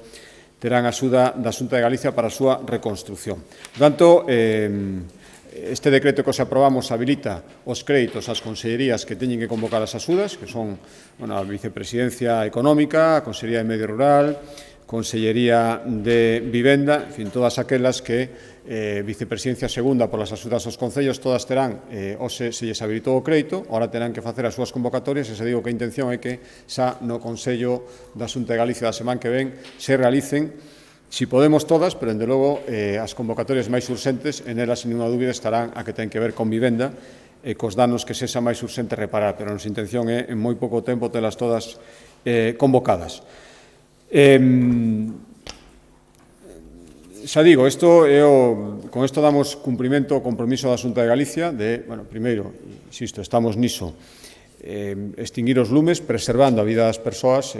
terán axuda da Xunta de Galicia para a súa reconstrucción. Por tanto, este decreto que os aprobamos habilita os créditos ás consellerías que teñen que convocar as axudas, que son a Vicepresidencia Económica, a Consellería de Medio Rural, Consellería de Vivenda, en fin, todas aquelas que Vicepresidencia Segunda por as axudas aos concellos, todas terán, se lles habilitou o crédito, ahora terán que facer as súas convocatorias, e se digo que a intención é que xa no Consello da Xunta de Galicia da semana que ven se realicen, si podemos todas, pero, dende logo, as convocatorias máis urxentes, en elas, sin ninguna dúbida, estarán a que ten que ver con vivenda, e cos danos que sexa máis urxente reparar, pero a nosa intención é, en moi pouco tempo, telas todas convocadas. Xa digo, con isto damos cumprimento ao compromiso da Xunta de Galicia de, primeiro, insisto, estamos niso, extinguir os lumes, preservando a vida das persoas,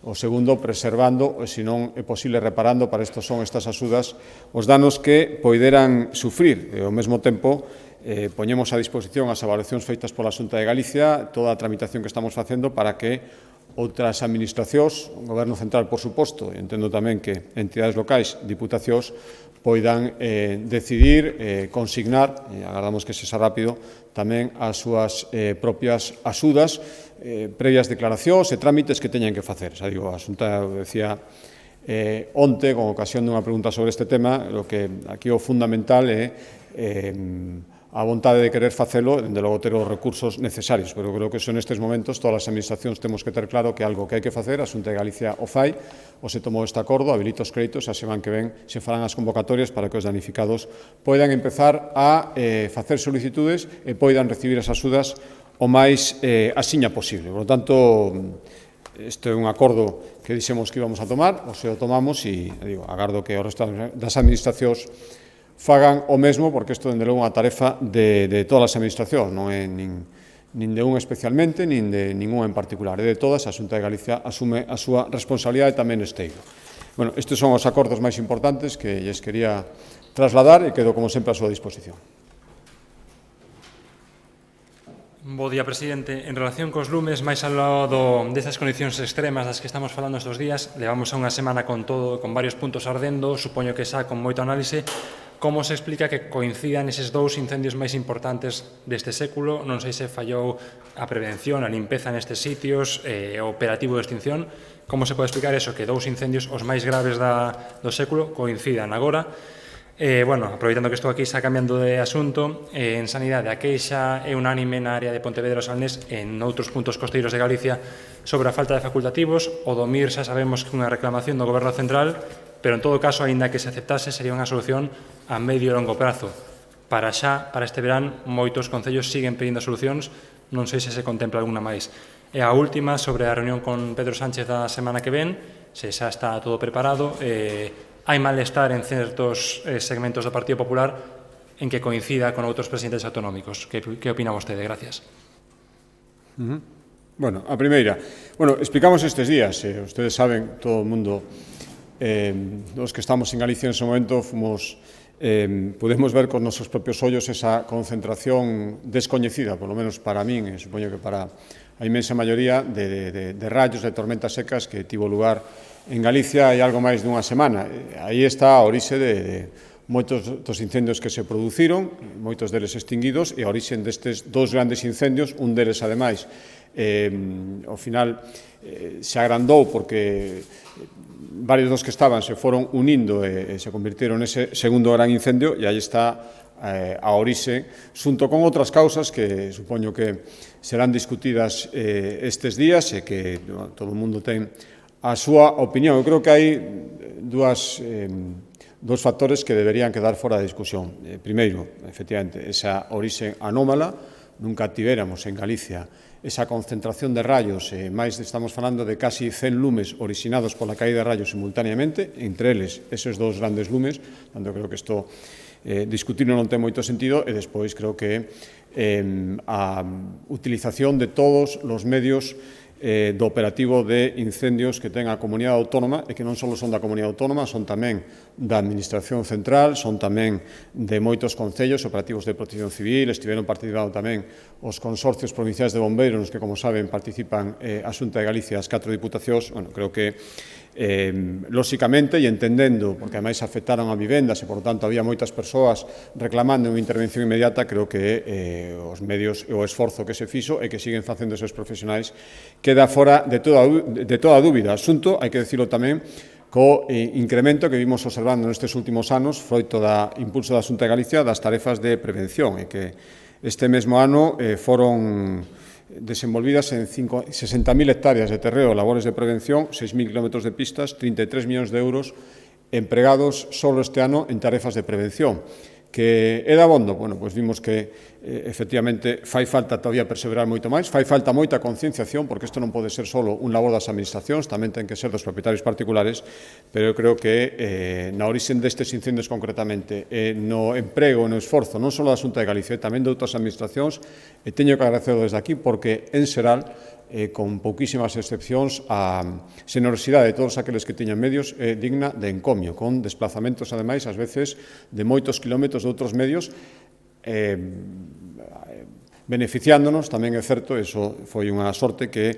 o segundo, preservando, se non é posible, reparando, para isto son estas axudas, os danos que poideran sufrir. E, ao mesmo tempo, poñemos a disposición as avaliacións feitas pola Xunta de Galicia, toda a tramitación que estamos facendo para que outras administracións, o Goberno Central, por suposto, e entendo tamén que entidades locais, diputacións, poidan decidir, consignar, e agardamos que sexa rápido, tamén as súas propias axudas, previas declaracións e trámites que teñan que facer. Xa digo, a Xunta decía onte, con ocasión dunha pregunta sobre este tema, o que aquí o fundamental é a vontade de querer facelo, dende logo ter os recursos necesarios, pero creo que son nestes momentos todas as administracións temos que ter claro que algo que hai que facer, a Xunta de Galicia o fai, o se tomou este acordo, habilita os créditos, a semana que ven se farán as convocatorias para que os danificados poidan empezar a facer solicitudes e poidan recibir as axudas o máis axiña posible. Por lo tanto, este é un acordo que dixemos que íbamos a tomar, o se o tomamos e agardo que o resto das administracións fagan o mesmo, porque isto, dende logo, é unha tarefa de todas as administracións, non é nin de unha especialmente, nin de ninguna en particular, é de todas. A Xunta de Galicia asume a súa responsabilidade tamén neste eido. Bueno, estes son os acordos máis importantes que lles quería trasladar e quedo, como sempre, a súa disposición. Bo día, presidente. En relación cos lumes, máis ao lado destas condicións extremas das que estamos falando estes días, levamos a unha semana con varios puntos ardendo, supoño que xa con moito análise. Como se explica que coincidan eses dous incendios máis importantes deste século? Non sei se fallou a prevención, a limpeza nestes sitios, o operativo de extinción. Como se pode explicar eso, que dous incendios os máis graves do século coincidan agora? Aproveitando que estou aquí, xa cambiando de asunto, en sanidade, a queixa é unánime na área de Pontevedra e Salnés e en outros puntos costeiros de Galicia sobre a falta de facultativos. O do MIR xa sabemos que é unha reclamación do Goberno Central, pero en todo caso, aínda que se aceptase, sería unha solución a medio e longo prazo. Para este verán, moitos concellos siguen pedindo solucións, non sei se contempla alguna máis. E a última, sobre a reunión con Pedro Sánchez da semana que ven, se xa está todo preparado, hai malestar en certos segmentos do Partido Popular en que coincida con outros presidentes autonómicos. Que opina vostede? Gracias. Bueno, a primeira. Explicamos estes días, ustedes saben, todo o mundo, os que estamos en Galicia en ese momento, podemos ver con nosos propios ollos esa concentración descoñecida, por lo menos para min, e supoño que para a inmensa maioría, de rayos, de tormentas secas que tivo lugar en Galicia hai algo máis dunha semana. Aí está a orixe de moitos dos incendios que se produciron, moitos deles extinguidos, e a orixe destes dous grandes incendios, un deles, ademais, ao final se agrandou porque varios dos que estaban se foron unindo e se convirtieron nese segundo gran incendio, e aí está a orixe, xunto con outras causas que supoño que serán discutidas estes días e que todo o mundo ten a súa opinión. Eu creo que hai dous factores que deberían quedar fora da discusión. Primeiro, efectivamente, esa orixe anómala. Nunca tivéramos en Galicia esa concentración de rayos, máis estamos falando de casi 100 lumes originados pola caída de rayos simultaneamente, entre eles eses dous grandes lumes, tanto creo que isto discutirlo non ten moito sentido, e despois creo que a utilización de todos os medios do operativo de incendios que ten a Comunidade Autónoma, e que non só son da Comunidade Autónoma, son tamén da Administración Central, son tamén de moitos concellos operativos de protección civil, estiveron participando tamén os consorcios provinciais de bombeiros, nos que, como saben, participan a Xunta de Galicia, as 4 diputacións. Creo que lóxicamente, e entendendo, porque ademais afectaron a vivendas e, por tanto, había moitas persoas reclamando unha intervención inmediata, creo que os medios e o esforzo que se fixo e que siguen facendo esos profesionais queda fora de toda dúbida. Asunto, hai que dicirlo tamén, co incremento que vimos observando nestes últimos anos, froito da impulso da Xunta de Galicia das tarefas de prevención, e que este mesmo ano foron desenvolvidas en 60.000 hectáreas de terreo, labores de prevención, 6.000 kilómetros de pistas, 33 millóns de euros empregados solo este ano en tarefas de prevención. Que é dabondo? Pois vimos que, efectivamente, fai falta todavía perseverar moito máis, fai falta moita concienciación, porque isto non pode ser só un labor das administracións, tamén ten que ser dos propietarios particulares, pero eu creo que na orixen destes incendios concretamente, no emprego, no esforzo, non só da Xunta de Galicia, tamén de outras administracións, e teño que agradecerlo desde aquí, porque, en xeral, con pouquísimas excepcións, a xenerosidade de todos aqueles que teñan medios é digna de encomio, con desplazamentos, ademais, ás veces, de moitos kilómetros de outros medios, beneficiándonos. Tamén é certo, eso foi unha sorte, que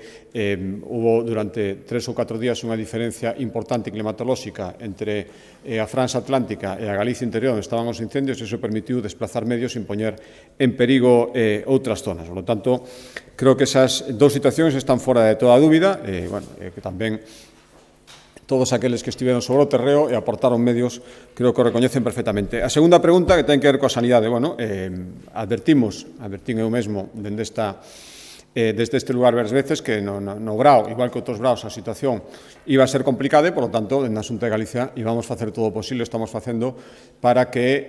hubo durante 3 ou 4 días unha diferencia importante climatolóxica entre a Franxa Atlántica e a Galicia interior, onde estaban os incendios, e iso permitiu desplazar medios sin poñer en perigo outras zonas. Por lo tanto, creo que esas dous situacións están fora de toda dúbida, que tamén todos aqueles que estiveron sobre o terreo e aportaron medios, creo que o recoñecen perfectamente. A segunda pregunta, que ten que ver coa sanidade. Advertín eu mesmo desde este lugar varias veces que no Brao, igual que outros Braos, a situación iba a ser complicada, e, por lo tanto, na Xunta de Galicia íbamos facer todo o posible, estamos facendo, para que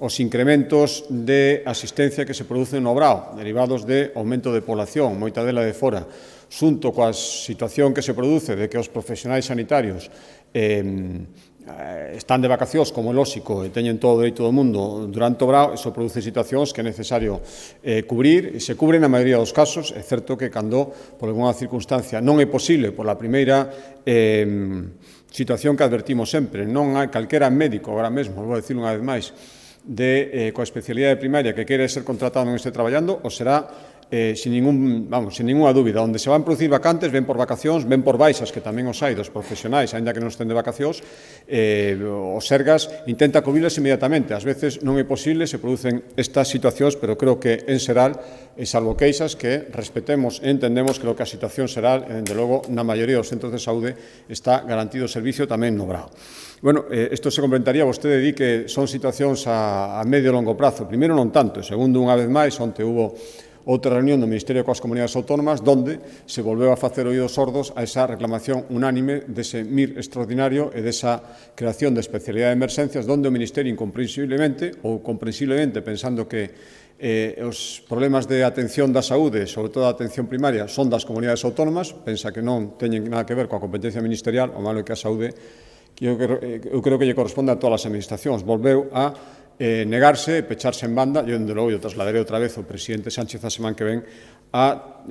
os incrementos de asistencia que se producen no Obrao, derivados de aumento de población, moita dela de fora, xunto coa situación que se produce de que os profesionais sanitarios están de vacacións, como é lóxico, e teñen todo o dereito do mundo durante o Brao, iso produce situacións que é necesario cubrir, e se cubren na maioría dos casos. É certo que cando, por alguna circunstancia, non é posible, por a primeira situación que advertimos sempre, non hai calquera médico, agora mesmo, vou dicir unha vez máis, coa especialidade primaria que quere ser contratado non este traballando, o será sin ninguna dúbida. Onde se van producir vacantes, ven por vacacións, ven por baixas, que tamén os hai dos profesionais, aínda que non estén de vacacións, o Sergas intenta cubrirlas inmediatamente. Ás veces non é posible, se producen estas situacións, pero creo que en xeral, salvo queixas, que respetemos e entendemos que a situación xeral, dende logo, na maioría dos centros de saúde, está garantido o servicio tamén no Brao. Bueno, isto se complementaría, vostede di que son situacións a medio e longo prazo. Primeiro, non tanto. Segundo, unha vez máis, onte hubo outra reunión do Ministerio coas Comunidades Autónomas onde se volveu a facer oídos sordos a esa reclamación unánime dese MIR extraordinario e desa creación de especialidade de emerxencias onde o Ministerio incomprensiblemente pensando que os problemas de atención da saúde, sobre todo a atención primaria, son das comunidades autónomas, pensa que non teñen nada que ver coa competencia ministerial, o malo é que a saúde, eu creo que lle corresponde a todas as administracións, volveu a negarse, pecharse en banda, e dende logo eu trasladaré outra vez ao presidente Sánchez a semana que ven a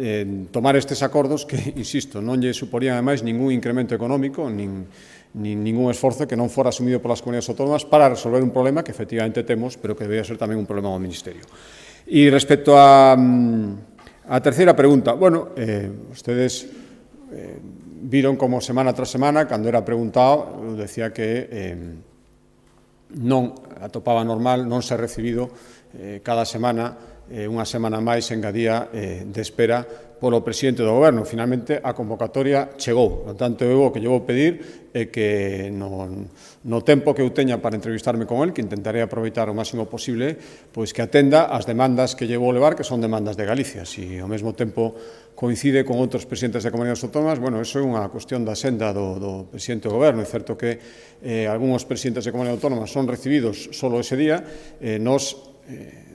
tomar estes acordos que, insisto, non lle suporían ademais ningún incremento económico, nin ningún esforzo que non fora asumido polas comunidades autónomas para resolver un problema que efectivamente temos, pero que debería ser tamén un problema do Ministerio. E respecto a terceira pregunta, bueno, ustedes viron como semana tras semana, cando era preguntado, eu decía que non atopaba normal non ser recibido cada semana, unha semana máis engadía de espera polo presidente do Goberno. Finalmente, a convocatoria chegou. Por tanto, eu o que lle vou pedir é que no tempo que eu teña para entrevistarme con el, que intentaré aproveitar o máximo posible, pois que atenda as demandas que lle vou levar, que son demandas de Galicia. Si ao mesmo tempo coincide con outros presidentes de comunidades autónomas, bueno, eso é unha cuestión da senda do presidente do Goberno. É certo que algúns presidentes de comunidades autónomas son recibidos solo ese día,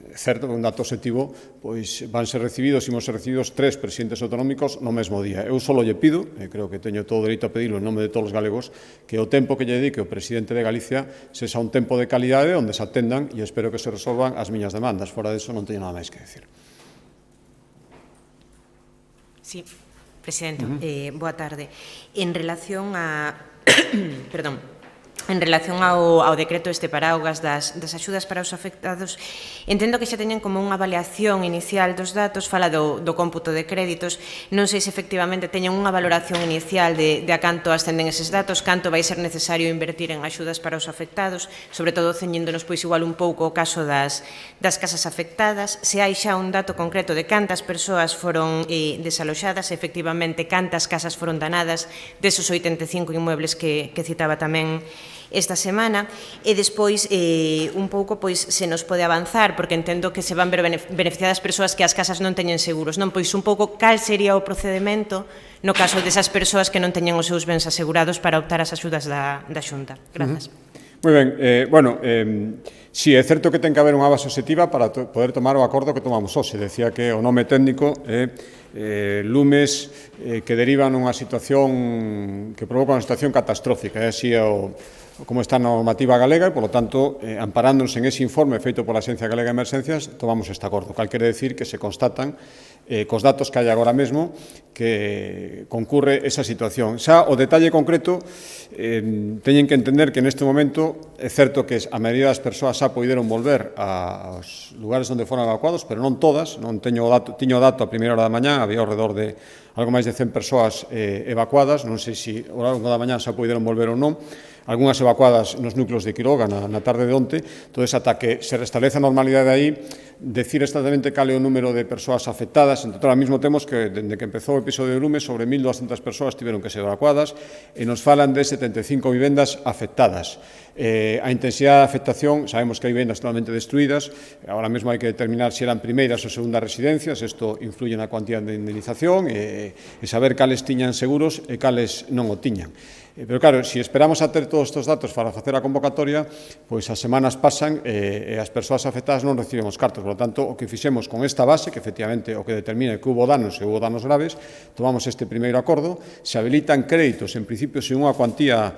certo que un dato objetivo, pois van ser recibidos, imos ser recibidos 3 presidentes autonómicos no mesmo día. Eu solo lle pido, e creo que teño todo o dereito a pedirlo en nome de todos os galegos, que o tempo que lle dedique o presidente de Galicia sexa un tempo de calidade onde se atendan e espero que se resolvan as miñas demandas. Fora disso non teño nada máis que decir. Sí, presidente, boa tarde. En relación a... perdón. En relación ao decreto este paraugas das axudas para os afectados, entendo que xa teñen como unha avaliación inicial dos datos, fala do cómputo de créditos, non sei se efectivamente teñen unha valoración inicial de a canto ascenden eses datos, canto vai ser necesario invertir en axudas para os afectados, sobre todo ceñíndonos pois igual un pouco o caso das casas afectadas, se hai xa un dato concreto de cantas persoas foron desaloxadas, efectivamente cantas casas foron danadas desos 85 inmuebles que citaba tamén esta semana, e despois un pouco pois se nos pode avanzar, porque entendo que se van ver beneficiadas persoas que as casas non teñen seguros, non? Pois un pouco cal sería o procedimento no caso desas persoas que non teñen os seus bens asegurados para optar ás axudas da Xunta. Grazas. Moi ben, si é certo que ten que haber unha base obxectiva para poder tomar o acordo que tomamos hoxe. Decía que o nome técnico é lumes que derivan unha situación que provoca unha situación catastrófica, é así como está a normativa galega e, polo tanto, amparándonos en ese informe feito pola Axencia Galega de Emerxencias, tomamos este acordo. Cal quere decir que se constatan cos datos que hai agora mesmo que concurre esa situación. Xa o detalle concreto teñen que entender que neste momento é certo que a maioría das persoas xa poideron volver aos lugares onde foron evacuados, pero non todas, non tiño o dato a primeira hora da mañá, había ao redor de algo máis de 100 persoas evacuadas, non sei se ao longo da mañá xa poideron volver ou non, algunhas evacuadas nos núcleos de Quiroga na tarde de onte, entonces, ata que se restablece a normalidade aí, decir exactamente cal é o número de persoas afectadas. En total, ao mesmo temos que, dende que empezou o episodio de lume, sobre 1.200 persoas tiveron que ser evacuadas e nos falan de 75 vivendas afectadas. A intensidade de afectación, sabemos que hai vivendas totalmente destruídas, agora mesmo hai que determinar se eran primeiras ou segundas residencias, isto influye na cuantía de indemnización e saber cales tiñan seguros e cales non o tiñan. Pero claro, se esperamos a ter todos estes datos para facer a convocatoria, pois as semanas pasan e as persoas afectadas non reciben os cartos. Por lo tanto, o que fixemos con esta base, que efectivamente o que determina que hubo danos e hubo danos graves, tomamos este primeiro acordo, se habilitan créditos, en principio, sin unha cuantía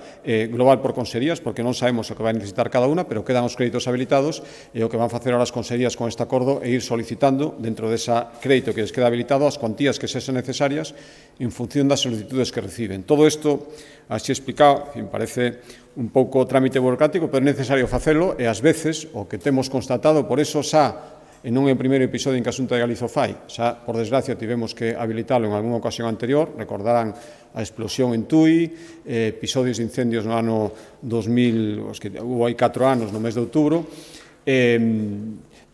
global por consellerías, porque non sabemos o que vai necesitar cada unha, pero quedan os créditos habilitados e o que van facer ahora as consellerías con este acordo é ir solicitando, dentro desa crédito que les queda habilitado, as cuantías que sesen necesarias en función das solicitudes que reciben. Todo isto, así explicado, me parece un pouco trámite burocrático, pero é necesario facelo e, ás veces, o que temos constatado, por eso xa, e non é o primeiro episodio en que a Xunta de Galicia o fai, xa, por desgracia, tivemos que habilitalo en algunha ocasión anterior, recordarán a explosión en Tui, episodios de incendios no ano 2000, os que hubo hai 4 anos, no mes de outubro.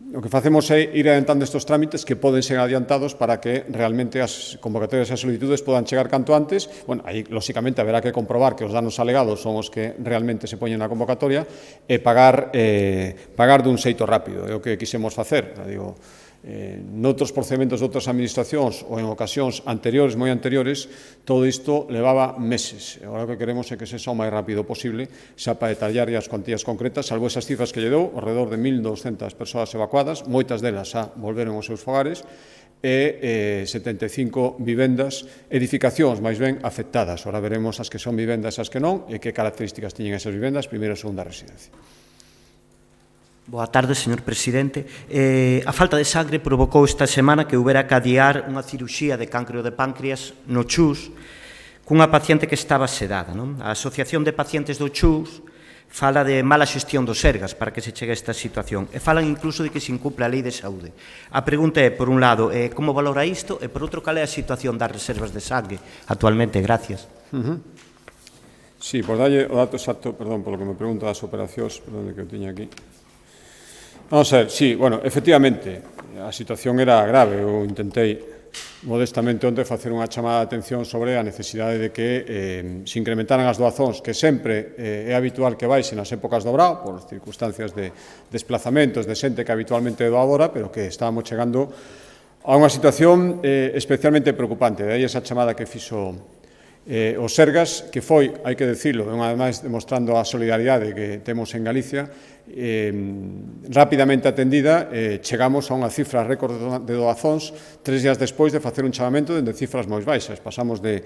O que facemos é ir adiantando estes trámites que poden ser adiantados para que realmente as convocatorias e as solicitudes podan chegar canto antes. Bueno, aí, lóxicamente, haberá que comprobar que os danos alegados son os que realmente se poñen na convocatoria e pagar dun xeito rápido. É o que quisemos facer. Digo, noutros procedementos de outras administracións ou en ocasións anteriores, moi anteriores, todo isto levaba meses. Agora o que queremos é que se xa o máis rápido posible, xa para detallar as cuantías concretas, salvo esas cifras que lle dou, alrededor de 1.200 persoas evacuadas, moitas delas xa volveron aos seus fogares, e 75 vivendas, edificacións máis ben afectadas. Ahora veremos as que son vivendas e as que non, e que características tiñen esas vivendas, primeira e segunda residencia. Boa tarde, señor presidente. A falta de sangre provocou esta semana que houbera que adiar unha ciruxía de cancro de páncreas no Chus cunha paciente que estaba sedada. A Asociación de Pacientes do Chus fala de mala xestión dos Sergas para que se chegue a esta situación e falan incluso de que se incumple a Lei de Saúde. A pregunta é, por un lado, como valora isto e, por outro, cal é a situación das reservas de sangue actualmente? Gracias. Sí, por dalle o dato exacto, perdón, polo que me pregunta das operacións, perdón, que eu tiña aquí. Vamos a ver, sí, bueno, efectivamente, a situación era grave. Eu intentei modestamente onte facer unha chamada de atención sobre a necesidade de que se incrementaran as doazóns, que sempre é habitual que baixen nas épocas do brao, por circunstancias de desplazamentos de xente que habitualmente é doadora, pero que estábamos chegando a unha situación especialmente preocupante. De aí esa chamada que fixo os Sergas, que foi, hai que decirlo, unha vez máis demostrando a solidaridade que temos en Galicia, rapidamente atendida, chegamos a unha cifra récord de doazóns 3 días despois de facer un chamamento dende cifras moi baixas. Pasamos de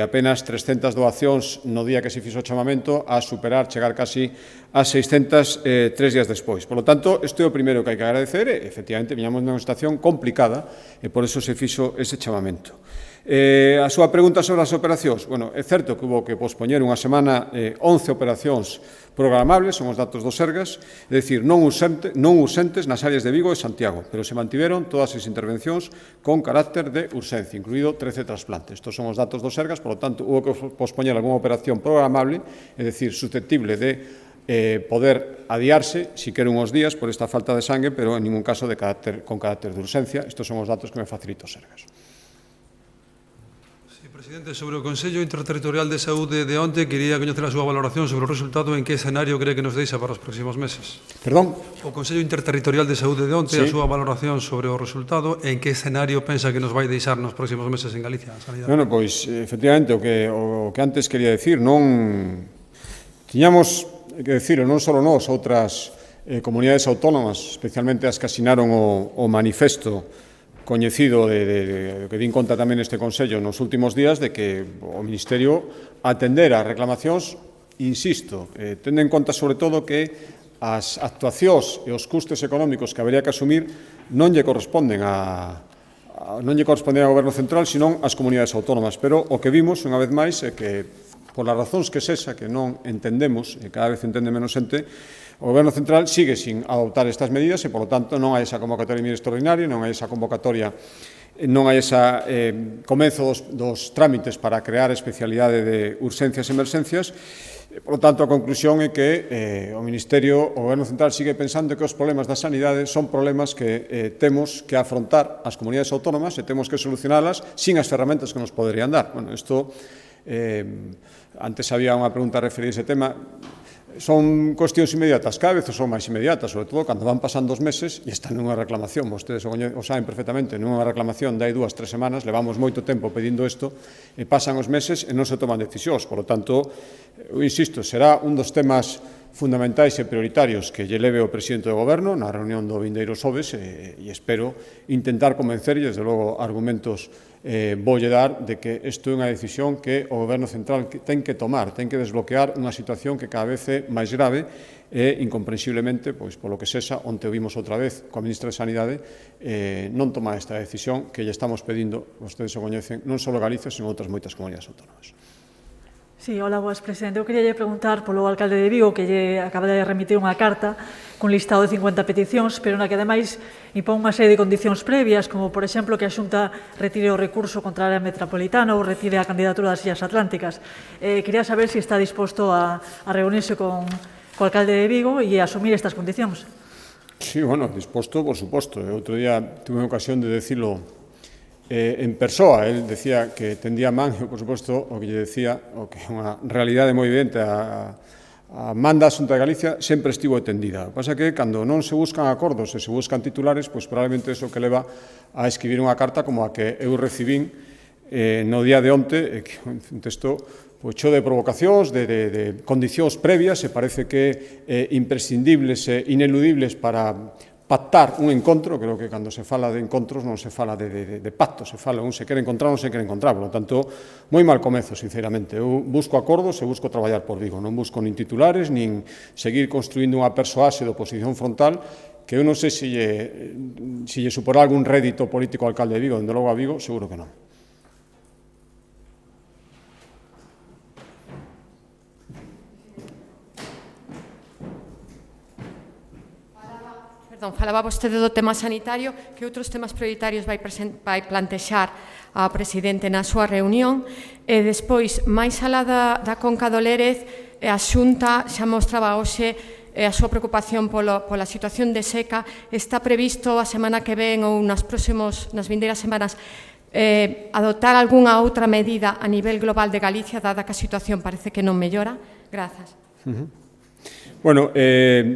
apenas 300 doacións no día que se fixo o chamamento a superar, chegar casi a 600 3 días despois. Por lo tanto, isto é o primeiro que hai que agradecer e, efectivamente, viñamos nunha situación complicada e por eso se fixo ese chamamento. A súa pregunta sobre as operacións. Bueno, é certo que hubo que pospoñer unha semana 11 operacións programables, son os datos dos Sergas, é dicir, non urxentes nas áreas de Vigo e Santiago, pero se mantiveron todas as intervencións con carácter de urxencia, incluído 13 trasplantes. Estos son os datos dos Sergas, por lo tanto, hubo que pospoñer algunha operación programable, é dicir, susceptible de poder adiarse, si quero uns días, por esta falta de sangue, pero en ningún caso con carácter de urxencia. Estos son os datos que me facilita os Sergas. Presidente, sobre o Consello Interterritorial de Saúde de onte, quería coñecer a súa valoración sobre o resultado, en que escenario cree que nos deixa para os próximos meses. Perdón? O Consello Interterritorial de Saúde de onte, a súa valoración sobre o resultado, en que escenario pensa que nos vai deixar nos próximos meses en Galicia? Bueno, pois, efectivamente, o que antes quería decir, non tiñamos que decir, non só nós, outras comunidades autónomas, especialmente as que asinaron o manifesto coñecido que din conta tamén este Consello nos últimos días, de que o Ministerio atendera as reclamacións, insisto, tendo en conta sobre todo que as actuacións e os custes económicos que habería que asumir non lle corresponden ao Goberno Central, senón ás comunidades autónomas. Pero o que vimos, unha vez máis, é que, por as razóns que sexa, que non entendemos, e cada vez entende menos xente, o Goberno Central sigue sin adoptar estas medidas e, por lo tanto, non hai esa convocatoria extraordinaria, non hai esa convocatoria, non hai ese comenzo dos trámites para crear especialidade de urxencias e emerxencias. Por lo tanto, a conclusión é que o Ministerio, o Goberno Central, sigue pensando que os problemas da sanidade son problemas que temos que afrontar as comunidades autónomas e temos que solucionalas sin as ferramentas que nos poderían dar. Bueno, isto, antes había unha pregunta referida a ese tema. Son cuestións inmediatas, cada vez son máis inmediatas, sobre todo cando van pasando os meses e están nunha reclamación, vostedes o saben perfectamente, nunha reclamación de hai 2-3 semanas, levamos moito tempo pedindo isto, e pasan os meses e non se toman decisións, por lo tanto, eu insisto, será un dos temas fundamentais e prioritarios que lle leve o presidente do Goberno na reunión do vindeiro xoves e espero intentar convencer e, desde logo, argumentos voulle dar de que isto é unha decisión que o Goberno central ten que tomar, ten que desbloquear unha situación que cada vez é máis grave e, incomprensiblemente, pois, polo que sexa, onte o vimos outra vez coa ministra de Sanidade, non tomar esta decisión que lle estamos pedindo, vostedes o coñecen, non só Galicia, sino outras moitas comunidades autónomas. Sí, hola, boas, presidente. Eu queria preguntar polo alcalde de Vigo, que lle acaba de remitir unha carta cun listado de 50 peticións, pero na que, ademais, impón unha serie de condicións previas, como, por exemplo, que a Xunta retire o recurso contra a área metropolitana ou retire a candidatura das Illas Atlánticas. Quería saber se está disposto a reunirse co alcalde de Vigo e a asumir estas condicións. Sí, bueno, disposto, por suposto. Outro día tuve ocasión de decirlo en persoa. El decía que tendía man, e, por suposto, o que lle decía, o que é unha realidade moi evidente, a man da Xunta de Galicia sempre estivo tendida. O que pasa é que, cando non se buscan acordos e se buscan titulares, pois probablemente iso que leva a escribir unha carta como a que eu recibín no día de onte, que un texto cheo de provocacións, de condicións previas, e parece que imprescindibles e ineludibles para pactar un encontro. Creo que cando se fala de encontros non se fala de pactos, se fala un se quere encontrar ou non se quere encontrar. Por lo tanto, moi mal comezo, sinceramente. Eu busco acordos e busco traballar por Vigo. Non busco nin titulares, nin seguir construindo unha persoase de oposición frontal que eu non sei se lle suporá algún rédito político ao alcalde de Vigo. Dende logo a Vigo, seguro que non. Perdón, falaba vostede do tema sanitario, que outros temas prioritarios vai plantexar a presidente na súa reunión, e despois, máis alá da Conca do Lérez, a Xunta xa mostraba hoxe a súa preocupación pola situación de seca. Está previsto a semana que ven ou nas vindeiras semanas adoptar algunha outra medida a nivel global de Galicia, dada que a situación parece que non mellora? Grazas. Bueno,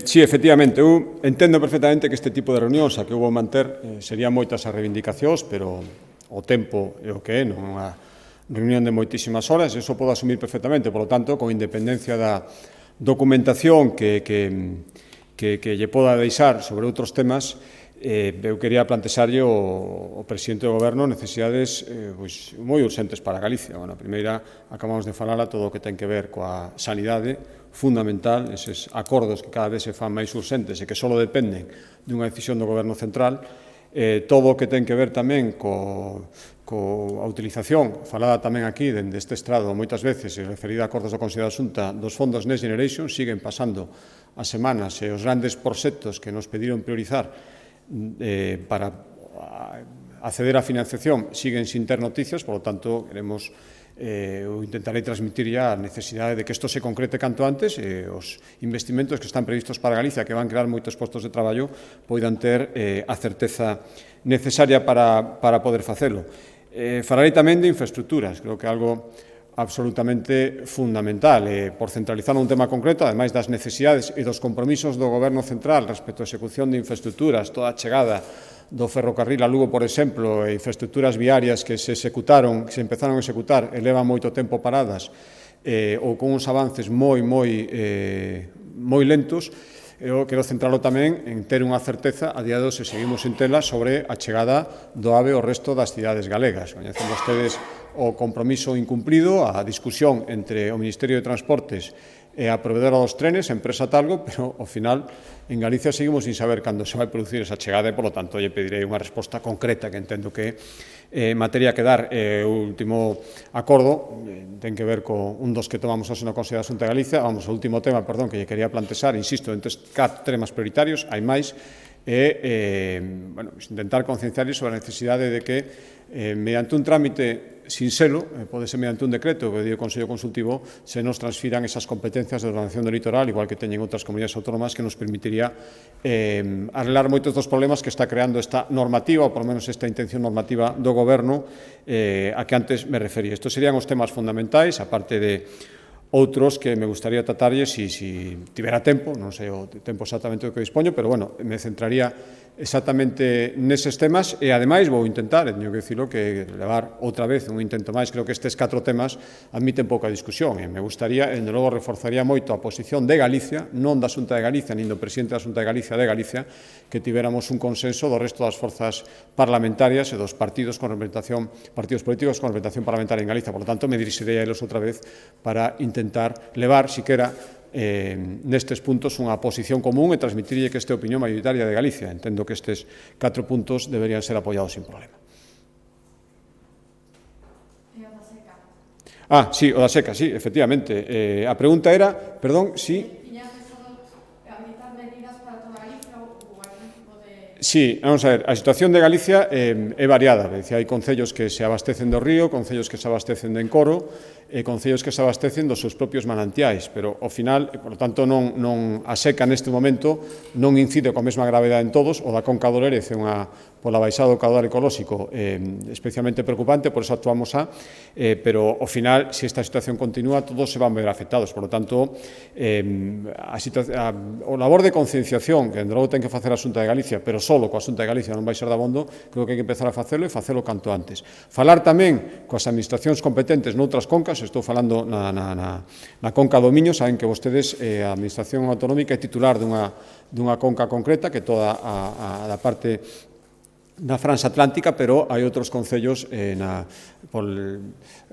sí, efectivamente, eu entendo perfectamente que este tipo de reunións a que houve manter serían moitas as reivindicacións, pero o tempo é o que é, non é unha reunión de moitísimas horas, e iso podo asumir perfectamente. Por lo tanto, con independencia da documentación que lle poda deixar sobre outros temas, eu quería plantexarlle ao presidente do Goberno necesidades moi urxentes para Galicia. A primeira, acabamos de falar todo o que ten que ver coa sanidade, fundamental, eses acordos que cada vez se fan máis urxentes e que só dependen dunha decisión do Goberno central, todo o que ten que ver tamén coa utilización, falada tamén aquí dende este estrado moitas veces, e referida a acordos do Consello da Xunta, dos fondos Next Generation. Siguen pasando as semanas e os grandes proxectos que nos pediron priorizar para acceder á financiación siguen sin ter noticias. Por lo tanto, queremos eu intentarei transmitir a necesidade de que isto se concrete canto antes e os investimentos que están previstos para Galicia, que van crear moitos postos de traballo, poidan ter a certeza necesaria para poder facelo. Falarei tamén de infraestructuras. Creo que é algo absolutamente fundamental, por centralizar un tema concreto, ademais das necesidades e dos compromisos do Goberno central respecto á execución de infraestructuras, toda a chegada do ferrocarril a Lugo, por exemplo, e infraestructuras viarias que se empezaron a executar e levan moito tempo paradas, ou con uns avances moi lentos. Eu quero centralo tamén en ter unha certeza, a día de hoxe seguimos en tela, sobre a chegada do AVE ao resto das cidades galegas. Coñecen vostedes o compromiso incumplido, a discusión entre o Ministerio de Transportes e a provedora dos trenes, a empresa Talgo, pero ao final en Galicia seguimos sin saber cando se vai producir esa chegada e, por lo tanto, lle pedirei unha resposta concreta, que entendo que materia que dar. O último acordo ten que ver con un dos que tomamos hoxe no Consello da Xunta de Galicia. O último tema, que lle quería plantexar, insisto, entre estes 4 temas prioritarios, hai máis, intentar concienciarles sobre a necesidade de que, mediante un trámite sin selo, pode ser mediante un decreto que di o Consello Consultivo, se nos transfiran esas competencias de ordenación do litoral, igual que teñen outras comunidades autónomas, que nos permitiría arreglar moitos dos problemas que está creando esta normativa, ou por lo menos esta intención normativa do Goberno a que antes me refería. Estos serían os temas fundamentais, aparte de outros que me gustaría tratarlles se tivera tempo, non sei o tempo exactamente do que dispoño, pero, bueno, me centraría exactamente neses temas e, ademais, vou intentar, teño que dicilo, que levar outra vez un intento máis. Creo que estes 4 temas admiten pouca discusión e me gustaría, e, de logo, reforzaría moito a posición de Galicia, non da Xunta de Galicia, nin do presidente da Xunta de Galicia, que tivéramos un consenso do resto das forzas parlamentarias e dos partidos políticos con representación parlamentaria en Galicia. Por lo tanto, me dirixirei a eles outra vez para intentar levar, siquera, nestes puntos unha posición común e transmitirlle que esta é a opinión mayoritaria de Galicia. Entendo que estes 4 puntos deberían ser apoiados sin problema. Sí, o da seca, sí, efectivamente. A pregunta era, perdón, sí... Sí, vamos a ver, a situación de Galicia é variada. Hai concellos que se abastecen do río, concellos que se abastecen de encoro, e concellos que se abastecen dos seus propios manantiais, pero, ao final, por lo tanto, a seca neste momento non incide coa mesma gravedade en todos. O da Conca do Lérez é pola baixada do caudal ecolóxico especialmente preocupante, por eso actuamos pero, ao final, se esta situación continúa, todos se van ver afectados. Por lo tanto, o labor de concienciación que, de logo, ten que facer a Xunta de Galicia, pero solo coa Xunta de Galicia non vai ser dabondo, creo que hai que empezar a facelo e facelo canto antes. Falar tamén coas administracións competentes noutras concas. Estou falando na Conca do Miño. Saben que vostedes, a Administración Autonómica, é titular dunha conca concreta, que toda a parte da franxa atlántica, pero hai outros concellos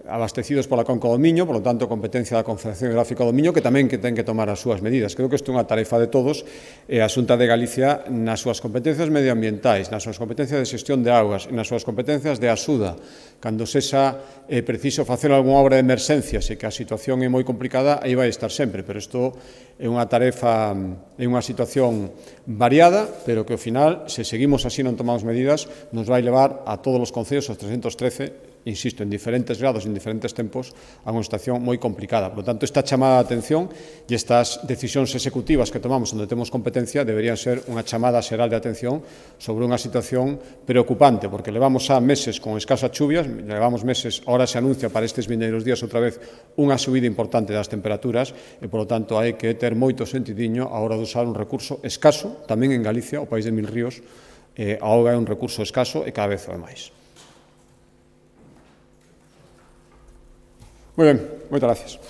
abastecidos pola Conca do Miño, por lo tanto, competencia da Confederación Hidrográfica do Miño, que tamén ten que tomar as súas medidas. Creo que isto é unha tarefa de todos, e a Xunta de Galicia, nas súas competencias medioambientais, nas súas competencias de xestión de augas, e nas súas competencias de axuda, cando sexa preciso facer algunha obra de emerxencia, se que a situación é moi complicada, aí vai estar sempre, pero isto é unha tarefa, é unha situación variada, pero que, ao final, se seguimos así non tomamos medidas, nos vai levar a todos os concellos, aos 313, insisto, en diferentes grados, en diferentes tempos, a unha situación moi complicada. Por lo tanto, esta chamada de atención e estas decisións executivas que tomamos onde temos competencia deberían ser unha chamada xeral de atención sobre unha situación preocupante, porque levamos xa meses con escasas chuvias, levamos meses, ahora se anuncia para estes vindeiros días outra vez unha subida importante das temperaturas e, por lo tanto, hai que ter moito sentidiño a hora de usar un recurso escaso, tamén en Galicia, o país de 1000 ríos, a auga é un recurso escaso e cada vez é máis. Moi ben, moitas gracias.